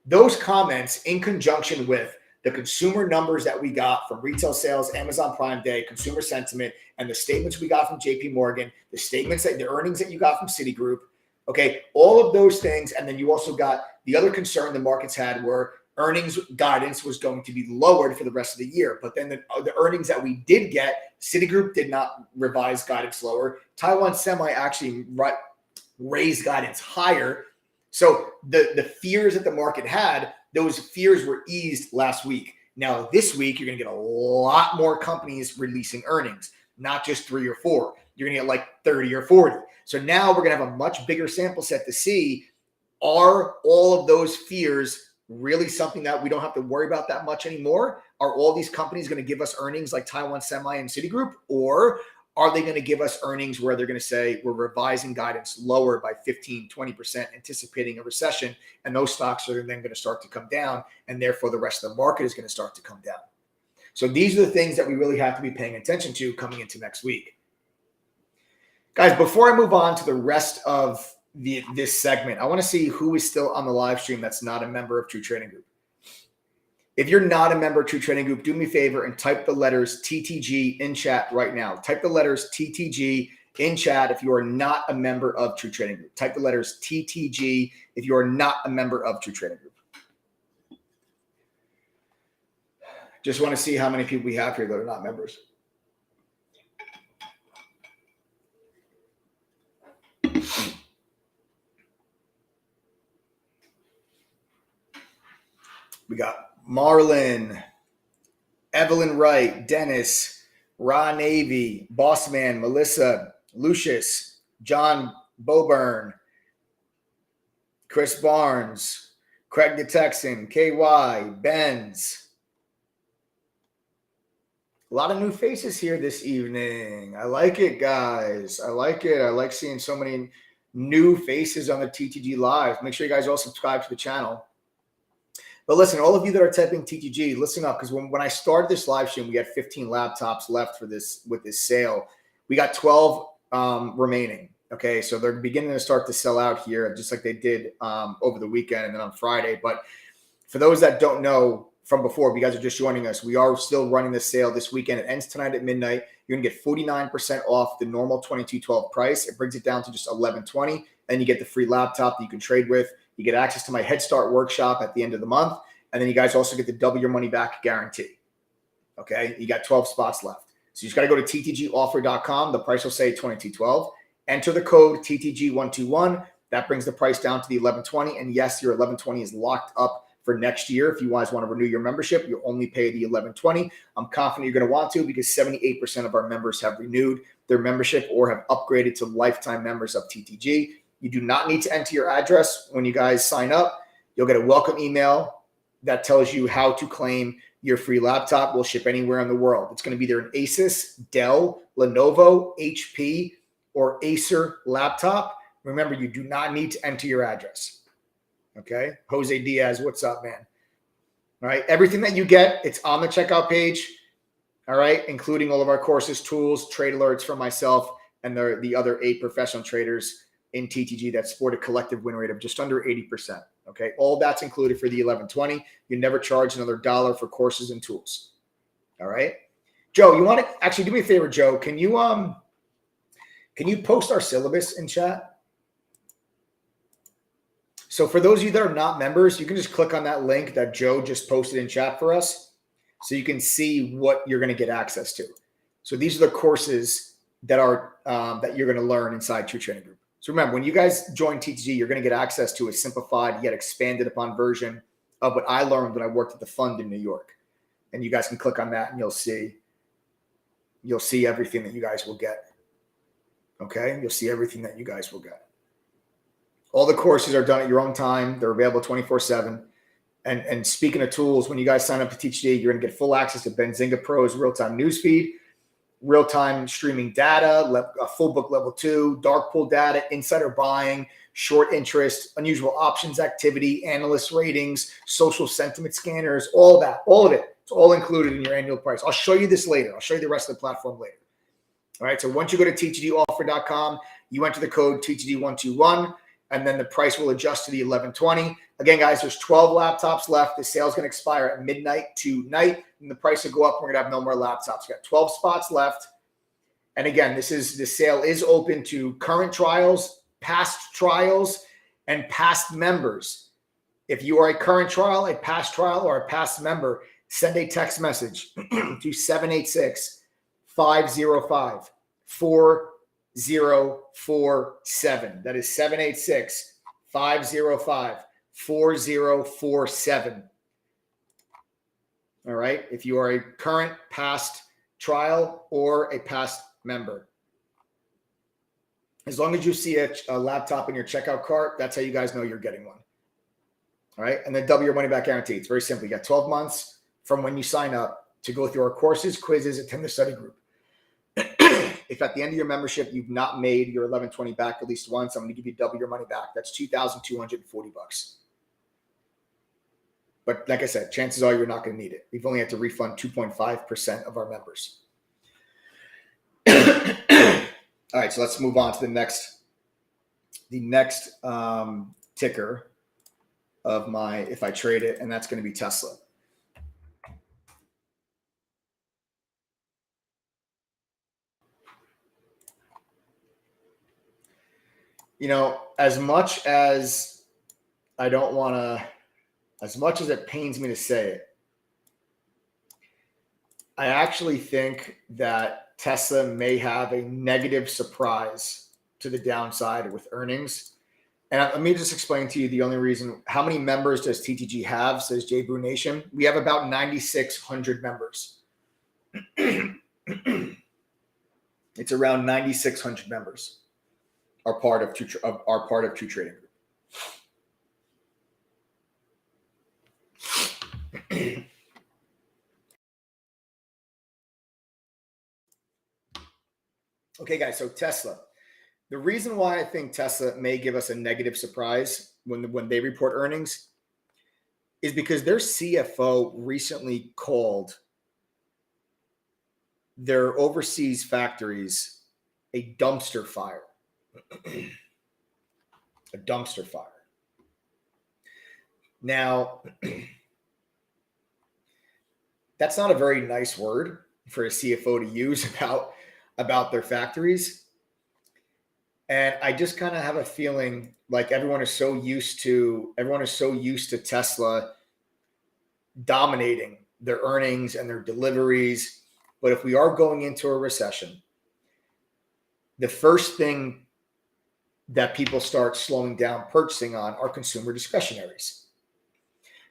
Those comments, in conjunction with the consumer numbers that we got from retail sales, Amazon Prime Day, consumer sentiment, and the statements we got from JP Morgan, the earnings that you got from Citigroup, okay, all of those things. And then you also got the other concern the markets had were earnings guidance was going to be lowered for the rest of the year. But then the earnings that we did get, Citigroup did not revise guidance lower. Taiwan Semi actually raised guidance higher. So the fears that the market had, those fears were eased last week. Now, this week, you're going to get a lot more companies releasing earnings, not just 3 or 4. You're going to get like 30 or 40. So now we're going to have a much bigger sample set to see, are all of those fears really something that we don't have to worry about that much anymore? Are all these companies going to give us earnings like Taiwan Semi and Citigroup? Or are they going to give us earnings where they're going to say we're revising guidance lower by 15, 20%, anticipating a recession, and those stocks are then going to start to come down, and therefore the rest of the market is going to start to come down? So these are the things that we really have to be paying attention to coming into next week. Guys, before I move on to the rest of this segment, I want to see who is still on the live stream that's not a member of True Trading Group. If you're not a member of True Trading Group, do me a favor and type the letters TTG in chat right now. Type the letters TTG in chat if you are not a member of True Trading Group. Type the letters TTG if you are not a member of True Trading Group. Just want to see how many people we have here that are not members. We got Marlon, Evelyn Wright, Dennis, Ra Navy, Bossman, Melissa, Lucius, John Boburn, Chris Barnes, Craig the Texan, KY, Benz. A lot of new faces here this evening. I like it, guys. I like it. I like seeing so many new faces on the TTG Live. Make sure you guys all subscribe to the channel. But listen, all of you that are typing TTG, listen up, because when I started this live stream, we had 15 laptops left for this with this sale. We got 12 remaining. Okay, so they're beginning to start to sell out here, just like they did over the weekend and then on Friday. But for those that don't know from before, if you guys are just joining us, we are still running this sale this weekend. It ends tonight at midnight. You're gonna get 49% off the normal $22.12 price. It brings it down to just $11.20, and you get the free laptop that you can trade with. You get access to my Head Start workshop at the end of the month. And then you guys also get the double your money back guarantee. Okay. You got 12 spots left. So you just got to go to ttgoffer.com. The price will say $22.12. Enter the code TTG121. That brings the price down to the $11.20. And yes, your $11.20 is locked up for next year. If you guys want to renew your membership, you only pay the $11.20. I'm confident you're going to want to, because 78% of our members have renewed their membership or have upgraded to lifetime members of TTG. You do not need to enter your address when you guys sign up. You'll get a welcome email that tells you how to claim your free laptop. We'll ship anywhere in the world. It's going to be either an Asus, Dell, Lenovo, HP, or Acer laptop. Remember, you do not need to enter your address. Okay? Jose Diaz, what's up, man? All right. Everything that you get, it's on the checkout page. All right. Including all of our courses, tools, trade alerts from myself and the other 8 professional traders in TTG that sport a collective win rate of just under 80%. Okay. All that's included for the $11.20. You never charge another dollar for courses and tools. All right. Joe, you want to actually do me a favor, Joe? Can you post our syllabus in chat? So for those of you that are not members, you can just click on that link that Joe just posted in chat for us, so you can see what you're going to get access to. So these are the courses that are that you're going to learn inside True Trading Group. So remember, when you guys join TTG, you're going to get access to a simplified yet expanded upon version of what I learned when I worked at the fund in New York. And you guys can click on that and you'll see everything that you guys will get. Okay? You'll see everything that you guys will get. All the courses are done at your own time. They're available 24/7. And speaking of tools, when you guys sign up to TTG, you're going to get full access to Benzinga Pro's real-time newsfeed, real-time streaming data, a full book level 2, dark pool data, insider buying, short interest, unusual options activity, analyst ratings, social sentiment scanners, all that, all of it. It's all included in your annual price. I'll show you this later. I'll show you the rest of the platform later. All right. So once you go to TTGoffer.com, offer.com. You enter the code TTD121, and then the price will adjust to the $1120. Again, guys, there's 12 laptops left. The sale is going to expire at midnight tonight, and the price will go up. We're going to have no more laptops. We got 12 spots left. And again, the sale is open to current trials, past trials, and past members. If you are a current trial, a past trial, or a past member, send a text message to 786-505-4047. That is 786-505-4047. All right. If you are a current, past trial, or a past member, as long as you see a laptop in your checkout cart, that's how you guys know you're getting one. All right. And then double your money back guarantee. It's very simple. You got 12 months from when you sign up to go through our courses, quizzes, attend the study group. If at the end of your membership, you've not made your $1120 back at least once, I'm going to give you double your money back. That's $2,240. But like I said, chances are you're not going to need it. We've only had to refund 2.5% of our members. All right, so let's move on to the next ticker of my, if I trade it, and that's going to be Tesla. You know, as much as I don't want to, as much as it pains me to say it, I actually think that Tesla may have a negative surprise to the downside with earnings. And let me just explain to you the only reason. How many members does TTG have, says J Brew Nation? We have about 9,600 members. It's around 9,600 members are part of True Trading Group. Okay, guys, so Tesla. The reason why I think Tesla may give us a negative surprise when they report earnings is because their CFO recently called their overseas factories a dumpster fire. A dumpster fire. Now, that's not a very nice word for a CFO to use about their factories. And I just kind of have a feeling like everyone is so used to Tesla dominating their earnings and their deliveries. But if we are going into a recession, the first thing that people start slowing down purchasing on are consumer discretionaries.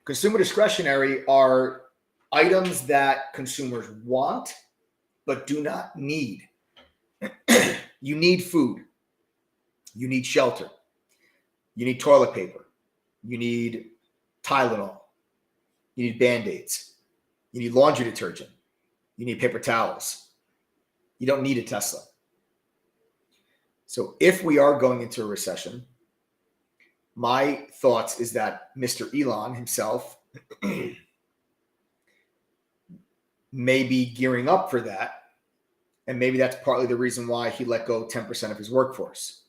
Consumer discretionary are items that consumers want but do not need. You need food. You need shelter. You need toilet paper. You need Tylenol. You need Band-Aids. You need laundry detergent. You need paper towels. You don't need a Tesla. So if we are going into a recession, my thoughts is that Mr. Elon himself may be gearing up for that. And maybe that's partly the reason why he let go 10% of his workforce.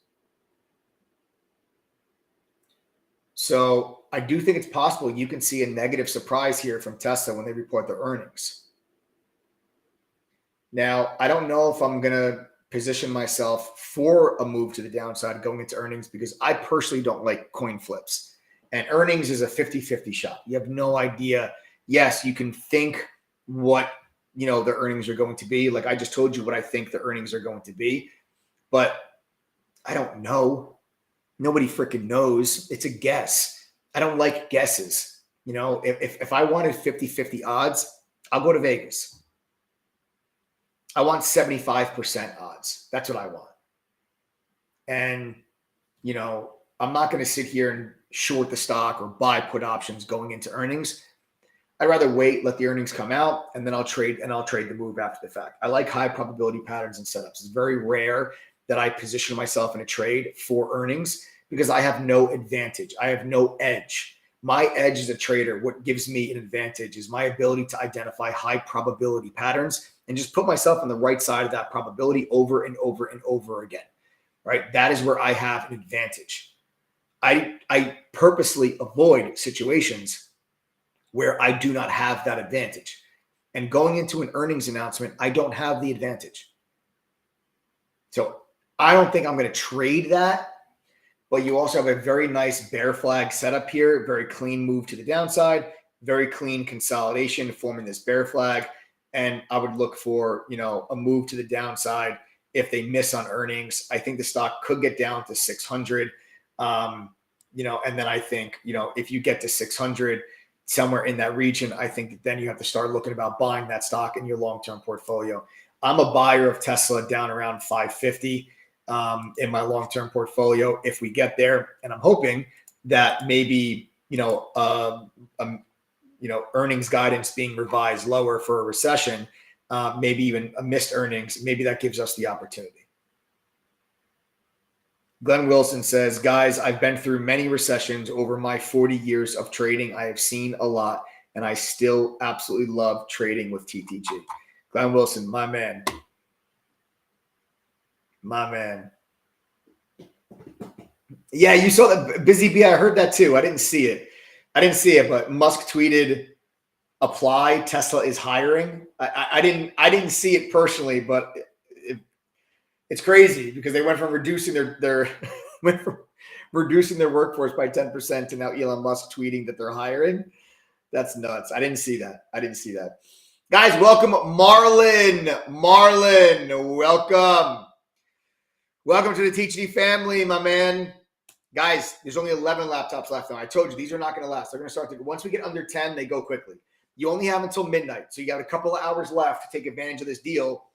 So I do think it's possible you can see a negative surprise here from Tesla when they report their earnings. Now, I don't know if I'm going to position myself for a move to the downside going into earnings because I personally don't like coin flips. And earnings is a 50-50 shot. You have no idea. Yes, you can think what the earnings are going to be. Like I just told you what I think the earnings are going to be. But I don't know. Nobody freaking knows. It's a guess. I don't like guesses. If I wanted 50-50 odds, I'll go to Vegas. I want 75% odds. That's what I want. And, I'm not going to sit here and short the stock or buy put options going into earnings. I'd rather wait, let the earnings come out, and then I'll trade the move after the fact. I like high probability patterns and setups. It's very rare that I position myself in a trade for earnings because I have no advantage. I have no edge. My edge as a trader, what gives me an advantage is my ability to identify high probability patterns and just put myself on the right side of that probability over and over and over again, right? That is where I have an advantage. I purposely avoid situations where I do not have that advantage. And going into an earnings announcement, I don't have the advantage. So I don't think I'm going to trade that. But you also have a very nice bear flag setup here, very clean move to the downside, very clean consolidation forming this bear flag. And I would look for, a move to the downside if they miss on earnings. I think the stock could get down to 600, and then I think, if you get to 600, somewhere in that region, I think that then you have to start looking about buying that stock in your long-term portfolio. I'm a buyer of Tesla down around 550. In my long-term portfolio, if we get there, and I'm hoping that maybe earnings guidance being revised lower for a recession, maybe even a missed earnings, maybe that gives us the opportunity. Glenn Wilson says, guys, I've been through many recessions over my 40 years of trading. I have seen a lot, and I still absolutely love trading with TTG. Glenn Wilson, my man. My man. Yeah, you saw that Busy Bee. I heard that too. I didn't see it, but Musk tweeted, apply, Tesla is hiring. I didn't see it personally, but it's crazy because they went from reducing their reducing their workforce by 10% to now Elon Musk tweeting that they're hiring. That's nuts. I didn't see that. Guys, welcome Marlon. Welcome to the THD family, my man. Guys, there's only 11 laptops left now. I told you, these are not going to last. They're going to start to, once we get under 10, they go quickly. You only have until midnight. So you got a couple of hours left to take advantage of this deal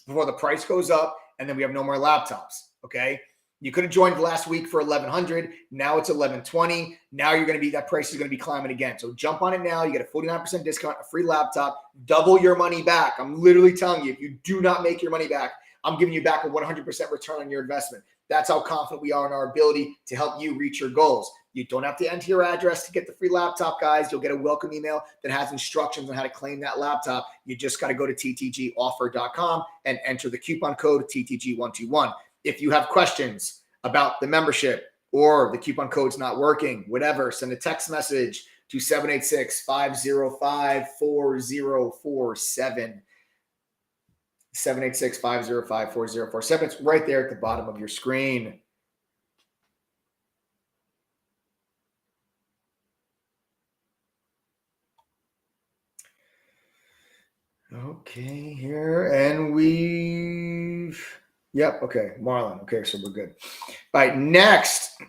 before the price goes up, and then we have no more laptops, okay? You could have joined last week for 1,100. Now it's 1,120. Now you're going to be, that price is going to be climbing again. So jump on it now. You get a 49% discount, a free laptop, double your money back. I'm literally telling you, if you do not make your money back, I'm giving you back a 100% return on your investment. That's how confident we are in our ability to help you reach your goals. You don't have to enter your address to get the free laptop, guys. You'll get a welcome email that has instructions on how to claim that laptop. You just got to go to ttgoffer.com and enter the coupon code TTG121. If you have questions about the membership or the coupon code's not working, whatever, send a text message to 786-505-4047. 786-505-4047. It's right there at the bottom of your screen. Okay, here. And okay, Marlon. Okay, so we're good. All right, next.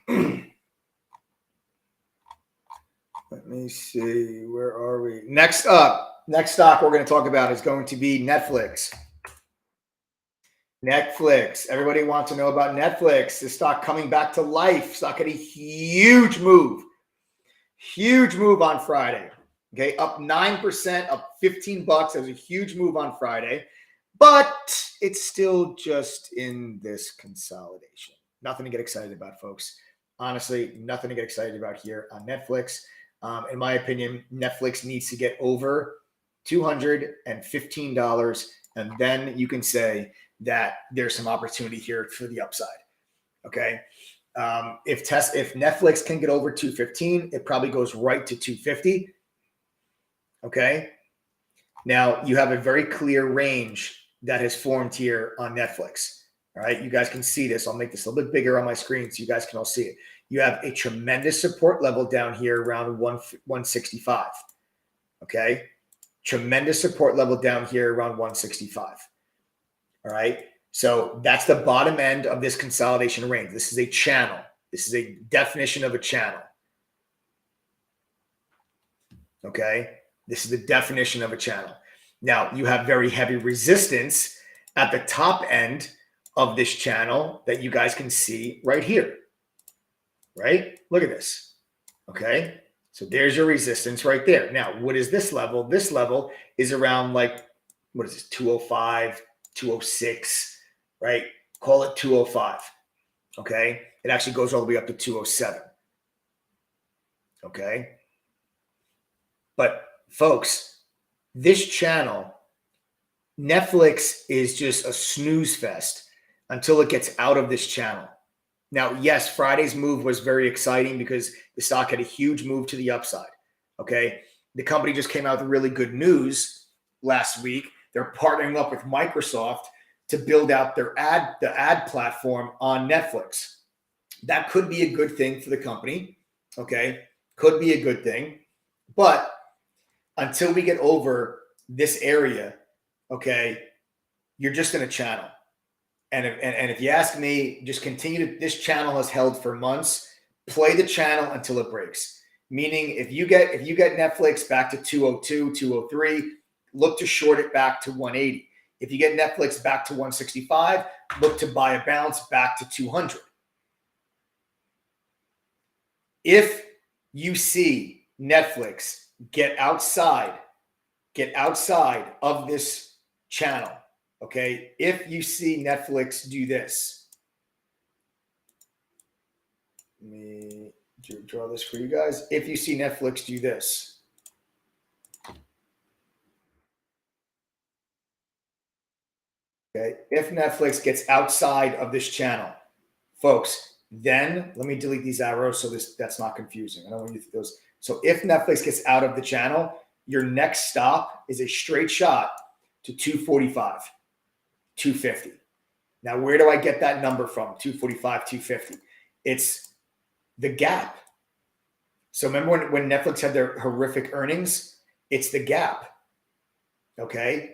Let me see. Where are we? Next stock we're going to talk about is going to be Netflix. Everybody wants to know about Netflix. The stock coming back to life. Stock had a huge move on Friday. Okay, up 9%, up $15. That was a huge move on Friday, but it's still just in this consolidation. Nothing to get excited about, folks. Honestly, nothing to get excited about here on Netflix. In my opinion, Netflix needs to get over $215, and then you can say that there's some opportunity here for the upside. Okay. If Netflix can get over 215, it probably goes right to 250. Okay. Now you have a very clear range that has formed here on Netflix. All right. You guys can see this. I'll make this a little bit bigger on my screen so you guys can all see it. You have a tremendous support level down here around 165. Okay. Tremendous support level down here around 165. All right. So that's the bottom end of this consolidation range. This is a channel. This is a definition of a channel. Okay. This is the definition of a channel. Now you have very heavy resistance at the top end of this channel that you guys can see right here. Right. Look at this. Okay. So there's your resistance right there. Now, what is this level? This level is around what is this? 205. 206, right? Call it 205. Okay. It actually goes all the way up to 207. Okay. But folks, this channel, Netflix is just a snooze fest until it gets out of this channel. Now, yes, Friday's move was very exciting because the stock had a huge move to the upside. Okay. The company just came out with really good news last week. They're partnering up with Microsoft to build out the ad platform on Netflix. That could be a good thing for the company. Okay. Could be a good thing. But until we get over this area, okay, you're just in a channel. And if you ask me, just continue to, this channel has held for months. Play the channel until it breaks. Meaning if you get Netflix back to 202, 203, look to short it back to 180. If you get Netflix back to 165, look to buy a bounce back to 200. If you see Netflix get outside of this channel, okay, if you see Netflix do this, let me draw this for you guys. If you see Netflix do this, okay, if Netflix gets outside of this channel, folks, then let me delete these arrows so that's not confusing. I don't want you to those. So if Netflix gets out of the channel, your next stop is a straight shot to 245, 250. Now, where do I get that number from? 245, 250. It's the gap. So remember when Netflix had their horrific earnings? It's the gap. Okay.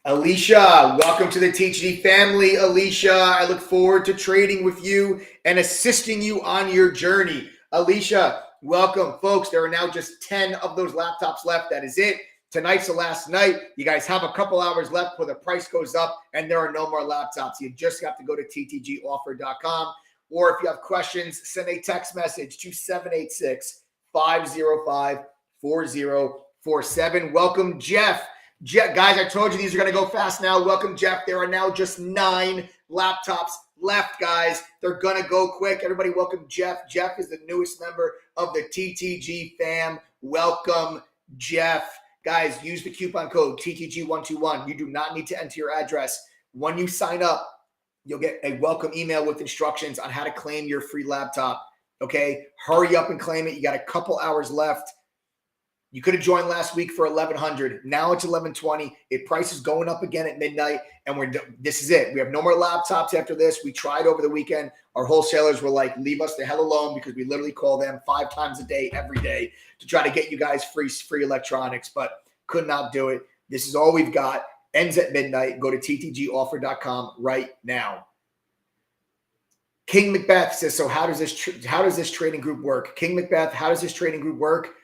Alicia, welcome to the TGD family. Alicia, I look forward to trading with you and assisting you on your journey. Alicia, welcome. Folks, there are now just 10 of those laptops left. That is it. Tonight's the last night. You guys have a couple hours left before the price goes up and there are no more laptops. You just have to go to ttgoffer.com, or if you have questions, send a text message to 786-505-4047. Welcome, Jeff. Guys, I told you these are going to go fast now. Welcome, Jeff. There are now just 9 laptops left, guys. They're going to go quick. Everybody, welcome, Jeff. Jeff is the newest member of the TTG fam. Welcome, Jeff. Guys, use the coupon code TTG121. You do not need to enter your address. When you sign up, you'll get a welcome email with instructions on how to claim your free laptop. Okay? Hurry up and claim it. You got a couple hours left. You could have joined last week for $1,100. Now it's $1,120. Price is going up again at midnight, and this is it. We have no more laptops after this. We tried over the weekend. Our wholesalers were like, leave us the hell alone, because we literally call them 5 times a day, every day, to try to get you guys free electronics, but could not do it. This is all we've got. Ends at midnight. Go to ttgoffer.com right now. King Macbeth says, so how does this trading group work? King Macbeth, how does this trading group work?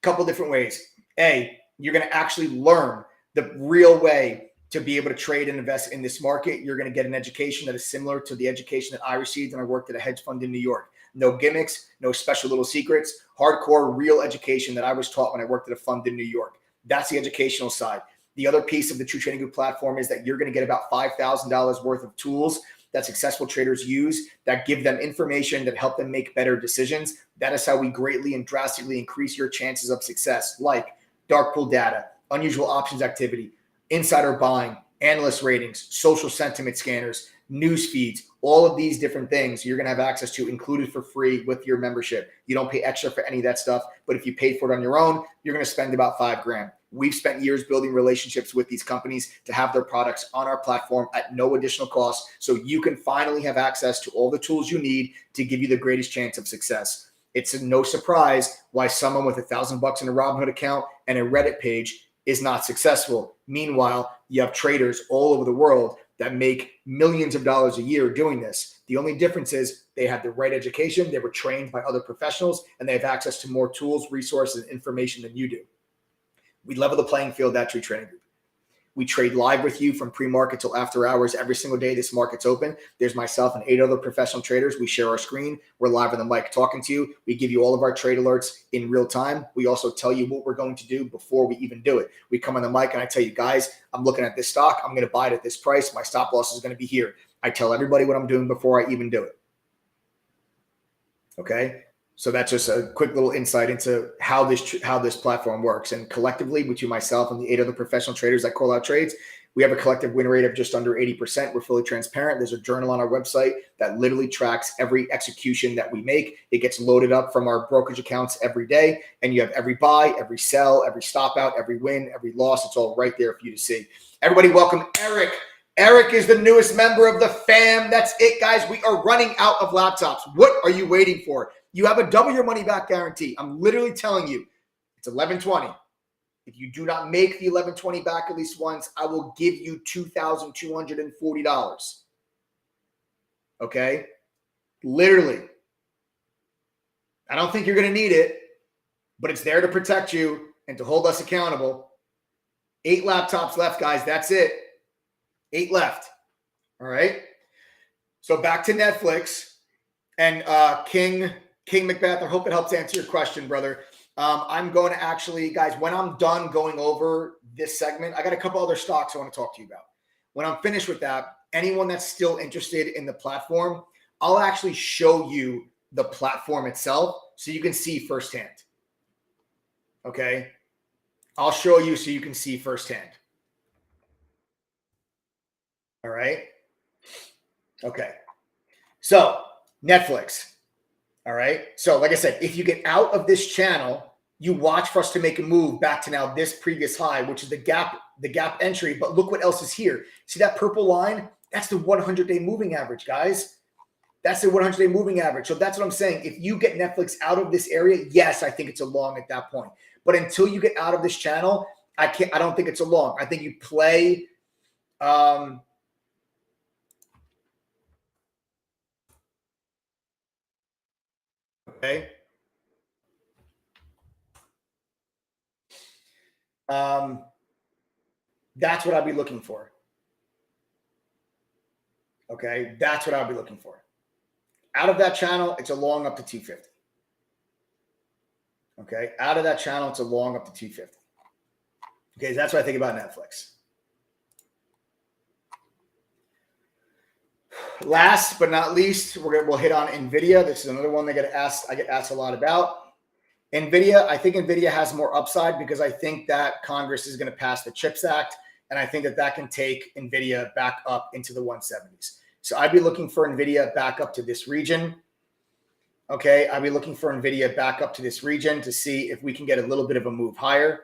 Couple different ways. A, you're going to actually learn the real way to be able to trade and invest in this market. You're going to get an education that is similar to the education that I received when I worked at a hedge fund in New York. No gimmicks, no special little secrets, hardcore, real education that I was taught when I worked at a fund in New York. That's the educational side. The other piece of the True Trading Group platform is that you're going to get about $5,000 worth of tools that successful traders use that give them information that help them make better decisions. That is how we greatly and drastically increase your chances of success, like dark pool data, unusual options activity, insider buying, analyst ratings, social sentiment scanners, news feeds, all of these different things you're going to have access to included for free with your membership. You don't pay extra for any of that stuff, but if you paid for it on your own, you're going to spend about $5,000. We've spent years building relationships with these companies to have their products on our platform at no additional cost, so you can finally have access to all the tools you need to give you the greatest chance of success. It's no surprise why someone with $1,000 in a Robinhood account and a Reddit page is not successful. Meanwhile, you have traders all over the world that make millions of dollars a year doing this. The only difference is they had the right education, they were trained by other professionals, and they have access to more tools, resources, and information than you do. We level the playing field at True Trading Group. We trade live with you from pre-market till after hours every single day this market's open. There's myself and 8 other professional traders. We share our screen. We're live on the mic talking to you. We give you all of our trade alerts in real time. We also tell you what we're going to do before we even do it. We come on the mic and I tell you, guys, I'm looking at this stock. I'm going to buy it at this price. My stop loss is going to be here. I tell everybody what I'm doing before I even do it. Okay? So that's just a quick little insight into how this platform works. And collectively, between myself and the 8 other professional traders that call out trades, we have a collective win rate of just under 80%. We're fully transparent. There's a journal on our website that literally tracks every execution that we make. It gets loaded up from our brokerage accounts every day. And you have every buy, every sell, every stop out, every win, every loss. It's all right there for you to see. Everybody welcome Eric. Eric is the newest member of the fam. That's it, guys. We are running out of laptops. What are you waiting for? You have a double your money back guarantee. I'm literally telling you, it's $11.20. If you do not make the $11.20 back at least once, I will give you $2,240. Okay? Literally. I don't think you're going to need it, but it's there to protect you and to hold us accountable. 8 laptops left, guys. That's it. 8 left. All right? So back to Netflix and King Macbeth. I hope it helps answer your question, brother. I'm going to actually, guys, when I'm done going over this segment, I got a couple other stocks I want to talk to you about. When I'm finished with that, anyone that's still interested in the platform, I'll actually show you the platform itself so you can see firsthand. Okay? I'll show you so you can see firsthand. All right? Okay. So, Netflix. All right. So like I said, if you get out of this channel, you watch for us to make a move back to now this previous high, which is the gap entry. But look what else is here. See that purple line? That's the 100-day moving average, guys. That's the 100-day moving average. So that's what I'm saying. If you get Netflix out of this area, yes, I think it's a long at that point. But until you get out of this channel, I don't think it's a long. I think you play okay. That's what I'd be looking for. Okay, that's what I'd be looking for. Out of that channel, it's a long up to 250. Okay, out of that channel, it's a long up to 250. Okay, so that's what I think about Netflix. Last but not least, we'll hit on NVIDIA. This is another one that I get asked a lot about. NVIDIA, I think NVIDIA has more upside because I think that Congress is going to pass the CHIPS Act, and I think that can take NVIDIA back up into the 170s. So I'd be looking for NVIDIA back up to this region. Okay, I'd be looking for NVIDIA back up to this region to see if we can get a little bit of a move higher.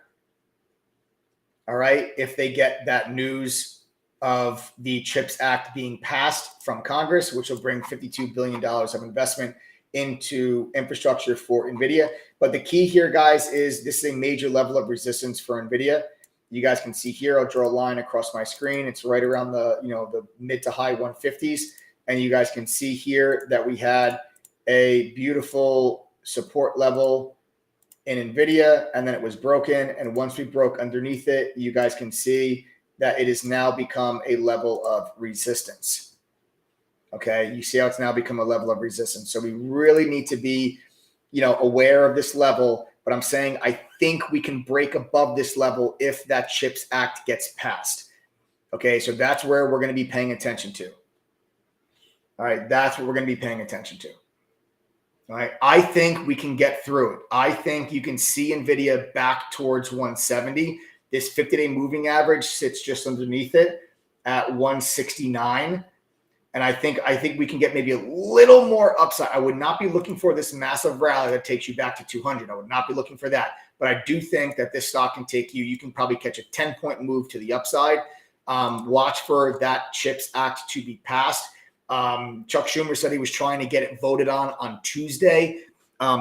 All right, if they get that news of the CHIPS Act being passed from Congress, which will bring $52 billion of investment into infrastructure for NVIDIA. But the key here, guys, is this is a major level of resistance for NVIDIA. You guys can see here, I'll draw a line across my screen. It's right around the mid to high 150s. And you guys can see here that we had a beautiful support level in NVIDIA, and then it was broken. And once we broke underneath it, you guys can see that it has now become a level of resistance. Okay, you see how it's now become a level of resistance. So we really need to be, aware of this level. But I'm saying I think we can break above this level if that CHIPS Act gets passed. Okay, so that's where we're going to be paying attention to. All right, that's what we're going to be paying attention to. All right, I think we can get through it. I think you can see NVIDIA back towards 170. This 50-day moving average sits just underneath it at 169. And I think we can get maybe a little more upside. I would not be looking for this massive rally that takes you back to 200. I would not be looking for that. But I do think that this stock can take you can probably catch a 10-point move to the upside. Watch for that CHIPS Act to be passed. Chuck Schumer said he was trying to get it voted on Tuesday.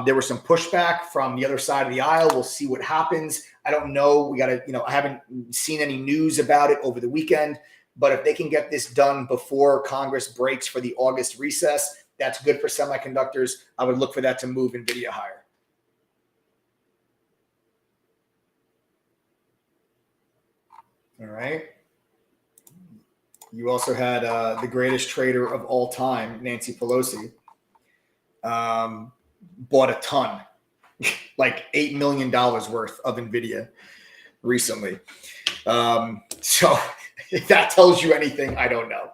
There was some pushback from the other side of the aisle. We'll see what happens. I don't know. We got to, I haven't seen any news about it over the weekend. But if they can get this done before Congress breaks for the August recess, that's good for semiconductors. I would look for that to move NVIDIA higher. All right. You also had the greatest trader of all time, Nancy Pelosi, bought a ton, like $8 million worth of NVIDIA recently. So if that tells you anything, I don't know.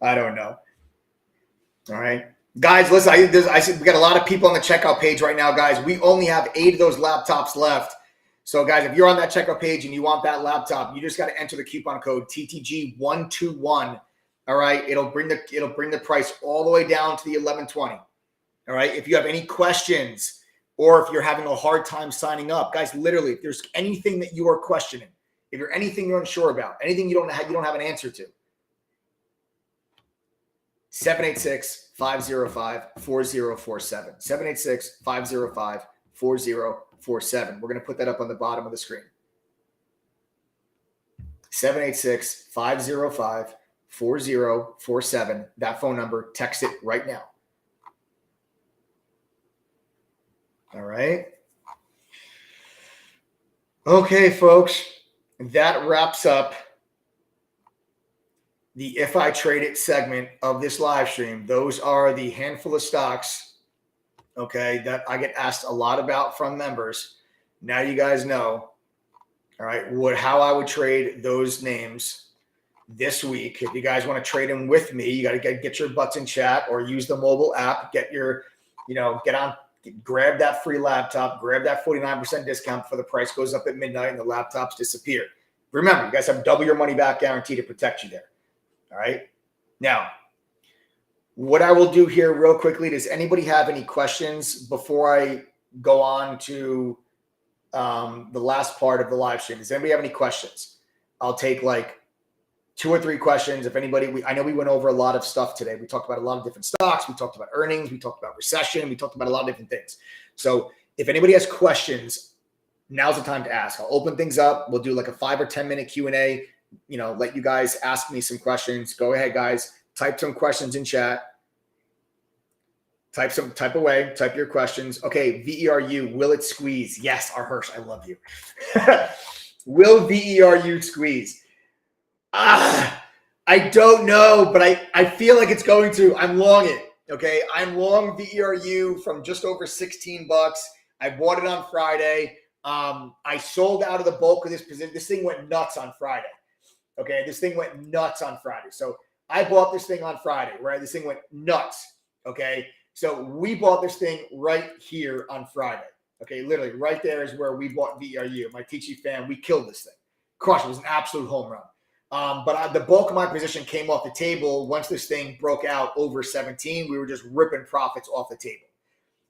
All right. Guys, listen, I see we got a lot of people on the checkout page right now, guys. We only have 8 of those laptops left. So, guys, if you're on that checkout page and you want that laptop, you just got to enter the coupon code TTG121. All right, it'll bring the price all the way down to the 1120. All right. If you have any questions or if you're having a hard time signing up, guys, literally, if there's anything that you are questioning, if you're anything you're unsure about, anything you don't have an answer to, 786-505-4047. 786-505-4047. We're going to put that up on the bottom of the screen. 786-505-4047. That phone number, text it right now. All right. Okay, folks, that wraps up the If I Trade It segment of this live stream. Those are the handful of stocks, okay, that I get asked a lot about from members. Now you guys know, all right, how I would trade those names this week. If you guys want to trade them with me, you got to get your butts in chat or use the mobile app. Get on. Grab that free laptop, grab that 49% discount before the price goes up at midnight and the laptops disappear. Remember, you guys have double your money back guarantee to protect you there. All right. Now, what I will do here real quickly, does anybody have any questions before I go on to the last part of the live stream? Does anybody have any questions? I'll take like 2 or 3 questions. If anybody, I know we went over a lot of stuff today. We talked about a lot of different stocks. We talked about earnings. We talked about recession. We talked about a lot of different things. So if anybody has questions, now's the time to ask. I'll open things up. We'll do like a 5 or 10 minute Q&A. Let you guys ask me some questions. Go ahead, guys. Type some questions in chat. Type away. Type your questions. Okay, VERU, will it squeeze? Yes, our Hirsch, I love you. Will VERU squeeze? I don't know, but I feel like it's going to. I'm long it. Okay, I'm long VERU from just over $16. I bought it on Friday. I sold out of the bulk of this position. This thing went nuts on Friday. Okay, this thing went nuts on Friday. So I bought this thing on Friday, right? This thing went nuts. Okay, so we bought this thing right here on Friday. Okay, literally right there is where we bought VERU. My TG fan, we killed this thing. Crushed. It was an absolute home run. But the bulk of my position came off the table once this thing broke out over 17. We were just ripping profits off the table.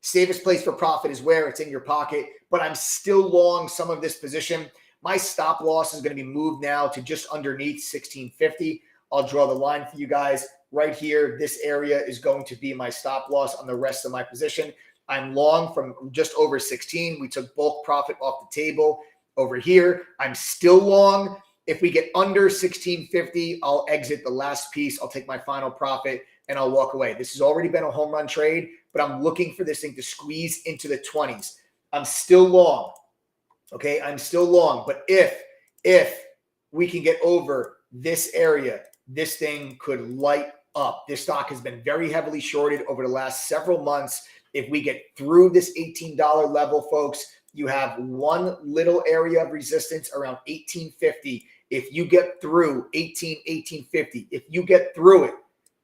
Safest place for profit is where it's in your pocket, but I'm still long some of this position. My stop loss is going to be moved now to just underneath 1650. I'll draw the line for you guys right here. This area is going to be my stop loss on the rest of my position. I'm long from just over 16. We took bulk profit off the table over here. I'm still long. If we get under 1650, I'll exit the last piece. I'll take my final profit and I'll walk away. This has already been a home run trade, but I'm looking for this thing to squeeze into the 20s. I'm still long. Okay, I'm still long. But if we can get over this area, this thing could light up. This stock has been very heavily shorted over the last several months. If we get through this $18 level, folks, you have one little area of resistance around 1850. If you get through 1850, if you get through it,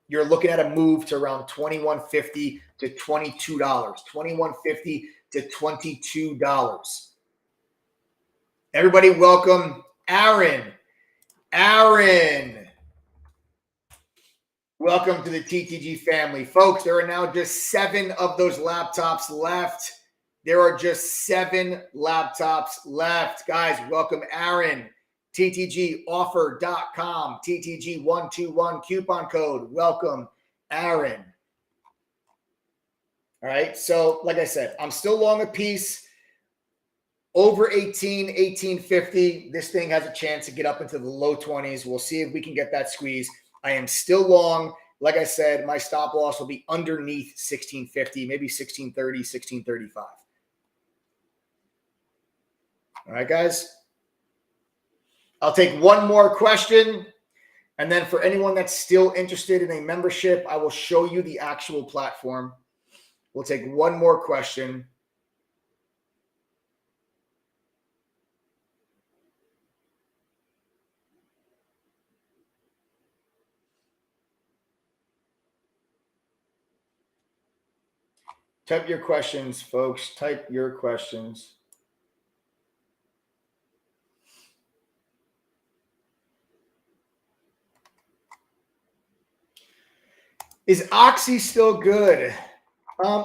you're looking at a move to around $21.50 to $22. $21.50 to $22. Everybody welcome Aaron. Aaron. Welcome to the TTG family. Folks, there are now just 7 of those laptops left. There are just 7 laptops left. Guys, welcome Aaron. TTGoffer.com. TTG121 coupon code. Welcome Aaron. All right. So, like I said, I'm still long a piece. Over 1850. This thing has a chance to get up into the low 20s. We'll see if we can get that squeeze. I am still long. Like I said, my stop loss will be underneath 1650, maybe 1630, 1635. All right, guys. I'll take one more question. And then for anyone that's still interested in a membership, I will show you the actual platform. We'll take one more question. Type your questions, folks. Type your questions. Is Oxy still good?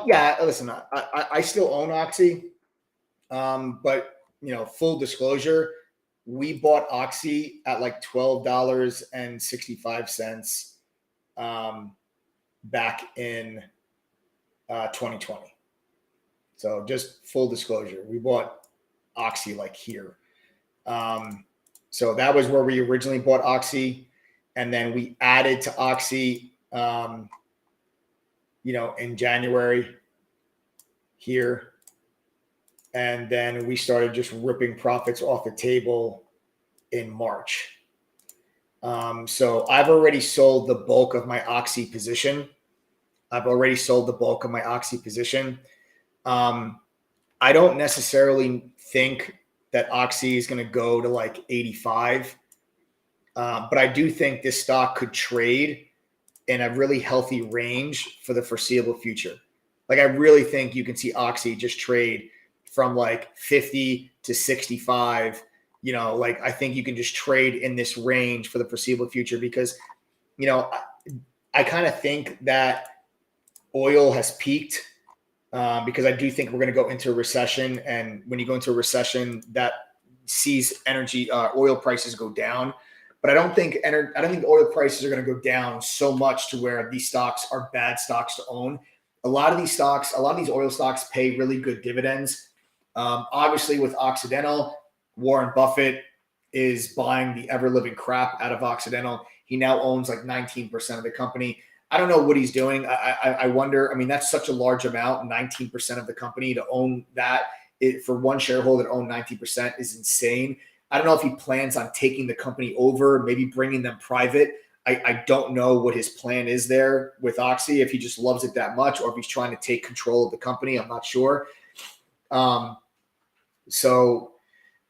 Yeah, listen, I still own Oxy. But full disclosure, we bought Oxy at like $12.65 back in 2020. So just full disclosure, we bought Oxy like here. So that was where we originally bought Oxy, and then we added to Oxy, in January here. And then we started just ripping profits off the table in March. So I've already sold the bulk of my Oxy position. I don't necessarily think that Oxy is going to go to like 85. But I do think this stock could trade in a really healthy range for the foreseeable future. Like I really think you can see Oxy just trade from like 50 to 65. Like I think you can just trade in this range for the foreseeable future because, I kind of think that oil has peaked because I do think we're going to go into a recession. And when you go into a recession, that sees oil prices go down. But I don't think oil prices are going to go down so much to where these stocks are bad stocks to own. A lot of these oil stocks pay really good dividends. Obviously, with Occidental, Warren Buffett is buying the ever-living crap out of Occidental. He now owns like 19% of the company. I don't know what he's doing. I wonder. I mean, that's such a large amount, 19% of the company to own that. For one shareholder to own 19% is insane. I don't know if he plans on taking the company over, maybe bringing them private. I don't know what his plan is there with Oxy, if he just loves it that much or if he's trying to take control of the company. I'm not sure. So,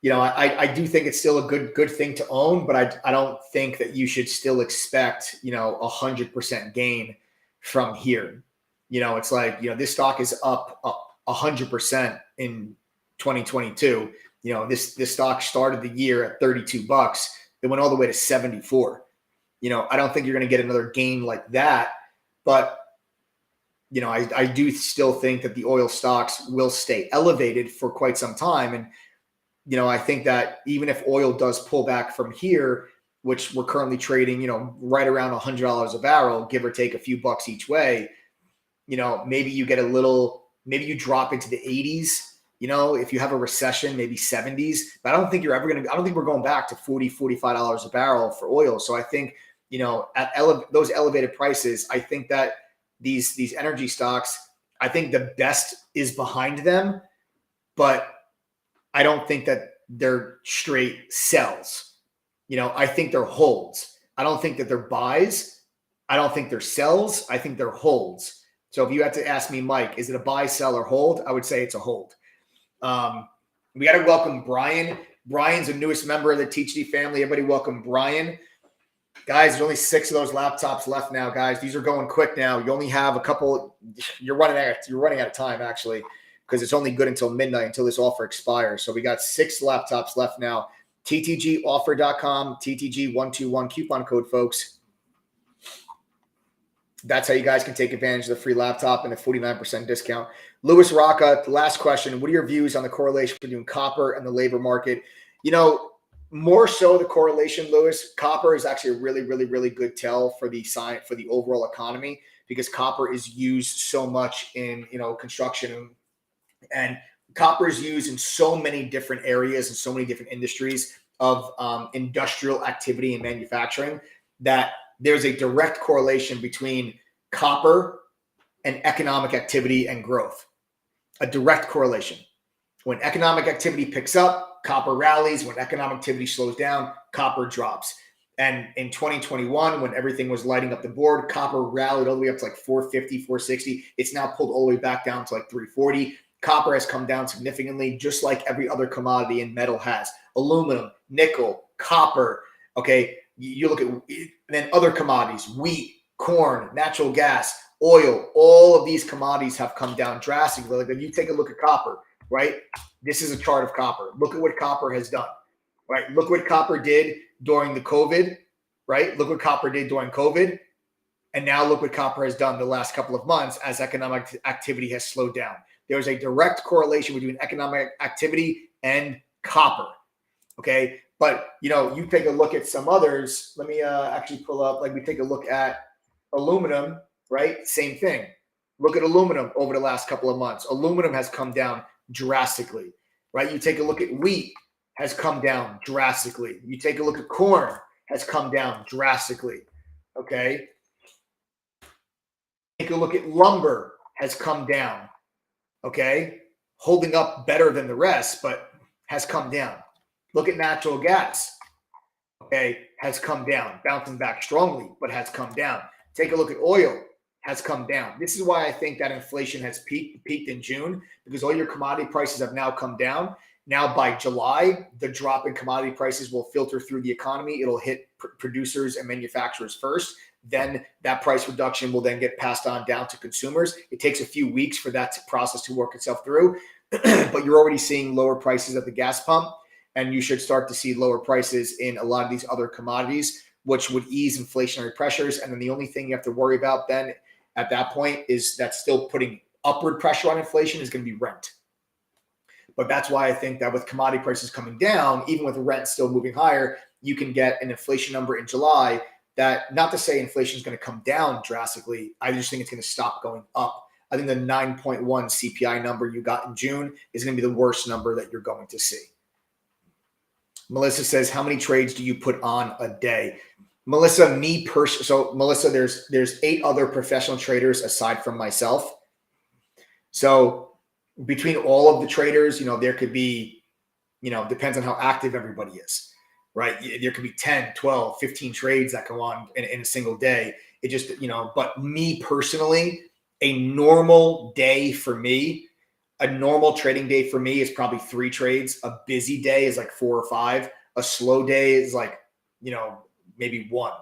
I do think it's still a good thing to own, but I don't think that you should still expect, 100% gain from here. It's like, this stock is up 100% in 2022. This stock started the year at $32. It went all the way to 74. I don't think you're going to get another gain like that, but I do still think that the oil stocks will stay elevated for quite some time. And, I think that even if oil does pull back from here, which we're currently trading, right around $100 a barrel, give or take a few bucks each way, maybe you get maybe you drop into the 80s, if you have a recession, maybe 70s, but I don't think I don't think we're going back to $40, $45 a barrel for oil. So I think, at those elevated prices, I think that these energy stocks, I think the best is behind them, but I don't think that they're straight sells. I think they're holds. I don't think that they're buys. I don't think they're sells. I think they're holds. So if you had to ask me, Mike, is it a buy, sell, or hold? I would say it's a hold. We got to welcome Brian. Brian's the newest member of the THD family. Everybody welcome Brian. Guys, there's only 6 of those laptops left now, guys. These are going quick now. You only have a couple. You're running out of time, actually, because it's only good until midnight, until this offer expires. So we got 6 laptops left now. TTGoffer.com, TTG121 coupon code, folks. That's how you guys can take advantage of the free laptop and the 49% discount. Louis Rocca, the last question. What are your views on the correlation between copper and the labor market? More so the correlation, Louis. Copper is actually a really, really, really good tell for the overall economy, because copper is used so much in, construction, and copper is used in so many different areas and so many different industries of industrial activity and manufacturing, that there's a direct correlation between copper and economic activity and growth. A direct correlation. When economic activity picks up, copper rallies. When economic activity slows down, copper drops. And in 2021, when everything was lighting up the board, copper rallied all the way up to like 450, 460. It's now pulled all the way back down to like 340. Copper has come down significantly, just like every other commodity and metal has. Aluminum, nickel, copper. Okay, you look at then other commodities: wheat, corn, natural gas. oil, all of these commodities have come down drastically. Like if you take a look at copper, right? This is a chart of copper. Look at what copper has done, right? Look what copper did during the COVID, right? Look what copper did during COVID. And now look what copper has done the last couple of months as economic activity has slowed down. There's a direct correlation between economic activity and copper, okay? But, you take a look at some others. Let me actually pull up, like we take a look at aluminum, right? Same thing. Look at aluminum over the last couple of months. Aluminum has come down drastically, right? You take a look at wheat, has come down drastically. You take a look at corn, has come down drastically, okay? Take a look at lumber, has come down, okay? Holding up better than the rest, but has come down. Look at natural gas, okay? Has come down, bouncing back strongly, but has come down. Take a look at oil, has come down. This is why I think that inflation has peaked in June, because all your commodity prices have now come down. Now by July, the drop in commodity prices will filter through the economy. It'll hit producers and manufacturers first. Then that price reduction will then get passed on down to consumers. It takes a few weeks for that process to work itself through, but you're already seeing lower prices at the gas pump, and you should start to see lower prices in a lot of these other commodities, which would ease inflationary pressures. And then the only thing you have to worry about then at that point is that still putting upward pressure on inflation is going to be rent. But that's why I think that with commodity prices coming down, even with rent still moving higher, you can get an inflation number in July that, not to say inflation is going to come down drastically, I just think it's going to stop going up. I think the 9.1 CPI number you got in June is going to be the worst number that you're going to see. Melissa says, how many trades do you put on a day? Melissa, Melissa, there's 8 other professional traders aside from myself. So between all of the traders, there could be, depends on how active everybody is, right? There could be 10, 12, 15 trades that go on in a single day. It just, but me personally, a normal day for me, a normal trading day for me is probably 3 trades. A busy day is like 4 or 5. A slow day is like, maybe 1,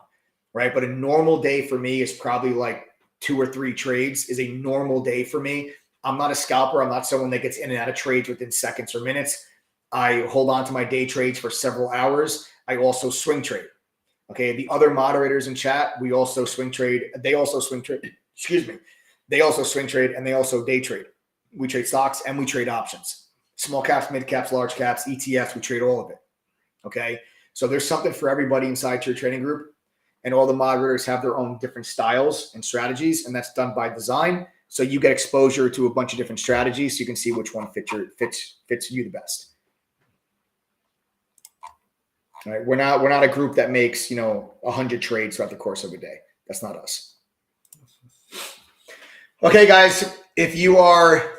right? But a normal day for me is probably like 2 or 3 trades is a normal day for me. I'm not a scalper. I'm not someone that gets in and out of trades within seconds or minutes. I hold on to my day trades for several hours. I also swing trade. Okay. The other moderators in chat, we also swing trade. They also swing trade. Excuse me. They also swing trade and they also day trade. We trade stocks and we trade options. Small caps, mid caps, large caps, ETFs. We trade all of it. Okay. So there's something for everybody inside your trading group, and all the moderators have their own different styles and strategies, and that's done by design. So you get exposure to a bunch of different strategies so you can see which one fits you the best. All right. We're not a group that makes, 100 trades throughout the course of a day. That's not us. Okay, guys, if you are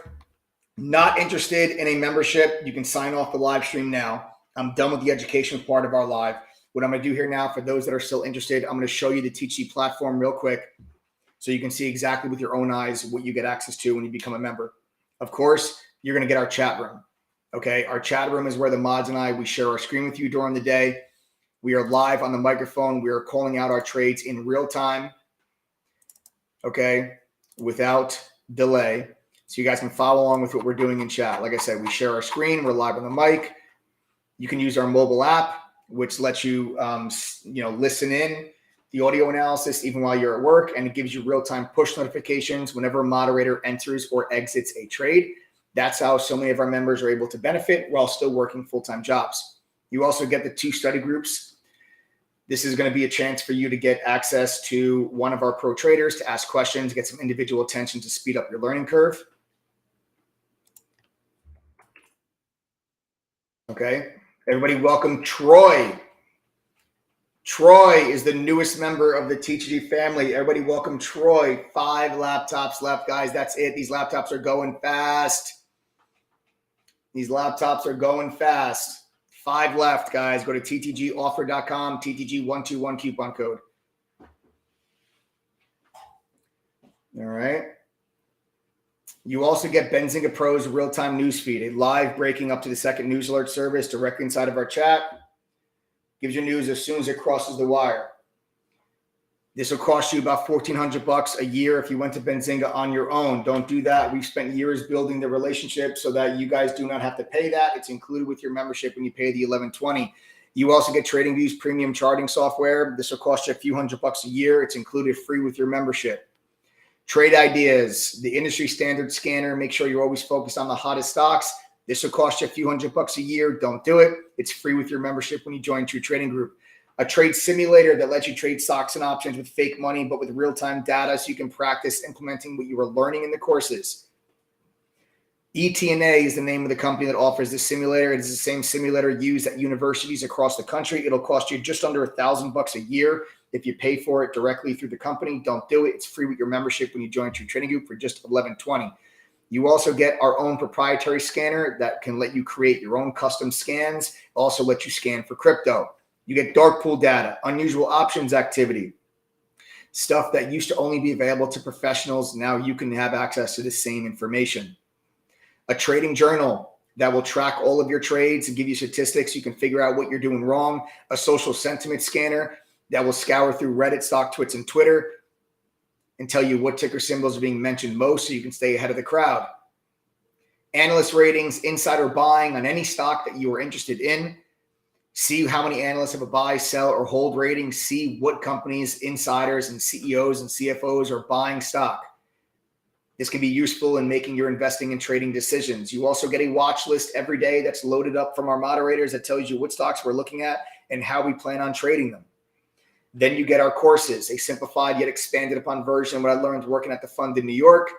not interested in a membership, you can sign off the live stream now. I'm done with the education part of our live. What I'm going to do here now, for those that are still interested, I'm going to show you the TC platform real quick so you can see exactly with your own eyes what you get access to when you become a member. Of course, you're going to get our chat room. Okay, our chat room is where the mods and I, we share our screen with you during the day. We are live on the microphone. We are calling out our trades in real time, okay, without delay. So you guys can follow along with what we're doing in chat. Like I said, we share our screen. We're live on the mic. You can use our mobile app, which lets you, listen in the audio analysis even while you're at work, and it gives you real-time push notifications whenever a moderator enters or exits a trade. That's how so many of our members are able to benefit while still working full-time jobs. You also get the 2 study groups. This is going to be a chance for you to get access to one of our pro traders to ask questions, get some individual attention to speed up your learning curve. Okay. Everybody welcome Troy. Troy is the newest member of the TTG family. Everybody welcome Troy. 5 laptops left, guys. That's it. These laptops are going fast. These laptops are going fast. 5 left, guys. Go to ttgoffer.com, TTG121 coupon code. All right. You also get Benzinga Pro's real-time news feed, a live breaking up to the second news alert service directly inside of our chat. Gives you news as soon as it crosses the wire. This will cost you about $1,400 a year if you went to Benzinga on your own. Don't do that. We've spent years building the relationship so that you guys do not have to pay that. It's included with your membership when you pay the $11.20. You also get TradingView's premium charting software. This will cost you a few $100 a year. It's included free with your membership. Trade ideas, the industry standard scanner. Make sure you're always focused on the hottest stocks. This will cost you a few $100 a year. Don't do it. It's free with your membership when you join True Trading Group. A trade simulator that lets you trade stocks and options with fake money, but with real-time data so you can practice implementing what you were learning in the courses. ETNA is the name of the company that offers this simulator. It is the same simulator used at universities across the country. It'll cost you just under $1,000 a year if you pay for it directly through the company. Don't do it. It's free with your membership when you join True Trading Group for just $11.20. You also get our own proprietary scanner that can let you create your own custom scans, also let you scan for crypto. You get dark pool data, unusual options activity, stuff that used to only be available to professionals. Now you can have access to the same information. A trading journal that will track all of your trades and give you statistics. You can figure out what you're doing wrong. A social sentiment scanner that will scour through Reddit, StockTwits, and Twitter and tell you what ticker symbols are being mentioned most so you can stay ahead of the crowd. Analyst ratings, insider buying on any stock that you are interested in. See how many analysts have a buy, sell, or hold rating. See what companies, insiders, and CEOs and CFOs are buying stock. This can be useful in making your investing and trading decisions. You also get a watch list every day that's loaded up from our moderators that tells you what stocks we're looking at and how we plan on trading them. Then you get our courses, a simplified yet expanded upon version of what I learned working at the fund in New York.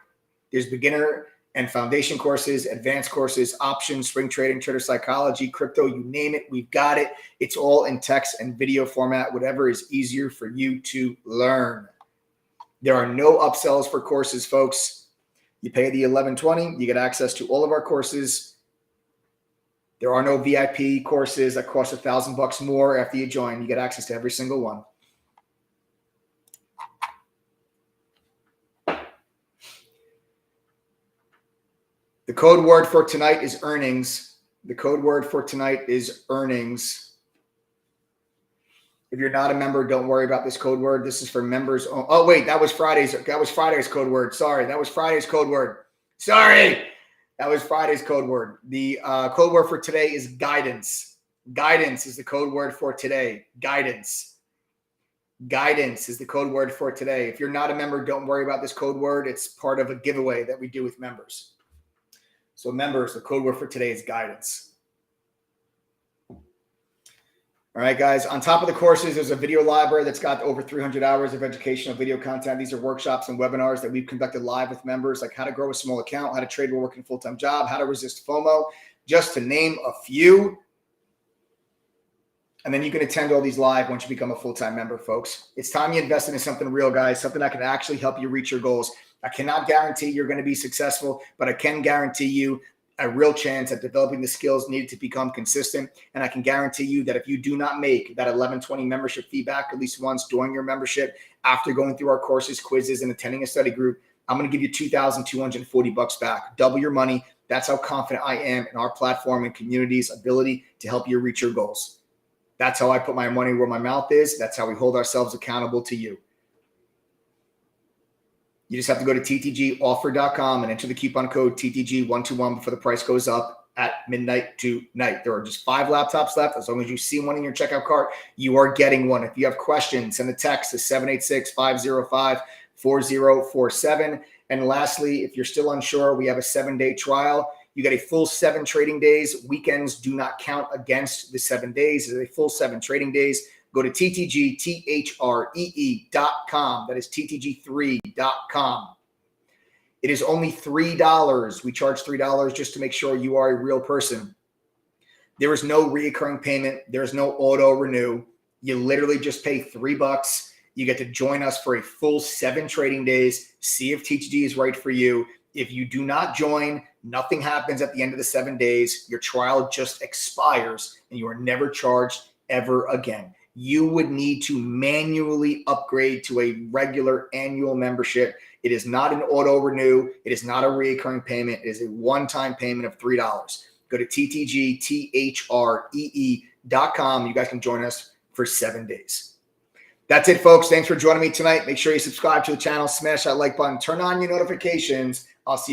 There's beginner and foundation courses, advanced courses, options, swing trading, trader psychology, crypto, you name it, we've got it. It's all in text and video format, whatever is easier for you to learn. There are no upsells for courses, folks. You pay the $11.20, you get access to all of our courses. There are no VIP courses that cost $1,000 more after you join. You get access to every single one. The code word for tonight is earnings. The code word for tonight is earnings. If you're not a member, don't worry about this code word. This is for members. Oh, wait, that was Friday's code word. Sorry, that was Friday's code word. Sorry, that was Friday's code word. The code word for today is guidance. Guidance is the code word for today. Guidance. Guidance is the code word for today. If you're not a member, don't worry about this code word. It's part of a giveaway that we do with members. So members, the code word for today is guidance. All right, guys, on top of the courses, there's a video library that's got over 300 hours of educational video content. These are workshops and webinars that we've conducted live with members, like how to grow a small account, how to trade while working a full-time job, how to resist FOMO, just to name a few. And then you can attend all these live once you become a full-time member, folks. It's time you invested in something real, guys, something that can actually help you reach your goals. I cannot guarantee you're going to be successful, but I can guarantee you a real chance at developing the skills needed to become consistent. And I can guarantee you that if you do not make that $11.20 membership fee back at least once during your membership, after going through our courses, quizzes, and attending a study group, I'm going to give you $2,240 back. Double your money. That's how confident I am in our platform and community's ability to help you reach your goals. That's how I put my money where my mouth is. That's how we hold ourselves accountable to you. You just have to go to ttgoffer.com and enter the coupon code TTG121 before the price goes up at midnight tonight. There are just 5 laptops left. As long as you see one in your checkout cart, you are getting one. If you have questions, send a text to 786-505-4047. And lastly, if you're still unsure, we have a 7-day trial. You get a full 7 trading days. Weekends do not count against the 7 days. It's a full 7 trading days. Go to ttgthree.com. That is ttg3.com. It is only $3. We charge $3 just to make sure you are a real person. There is no recurring payment. There's no auto renew. You literally just pay $3. You get to join us for a full 7 trading days. See if TTG is right for you. If you do not join, nothing happens at the end of the 7 days. Your trial just expires and you are never charged ever again. You would need to manually upgrade to a regular annual membership. It is not an auto renew. It is not a recurring payment. It is a one-time payment of $3. Go to ttgthree.com. You guys can join us for 7 days. That's it, folks. Thanks for joining me tonight. Make sure you subscribe to the channel, smash that like button, turn on your notifications. I'll see you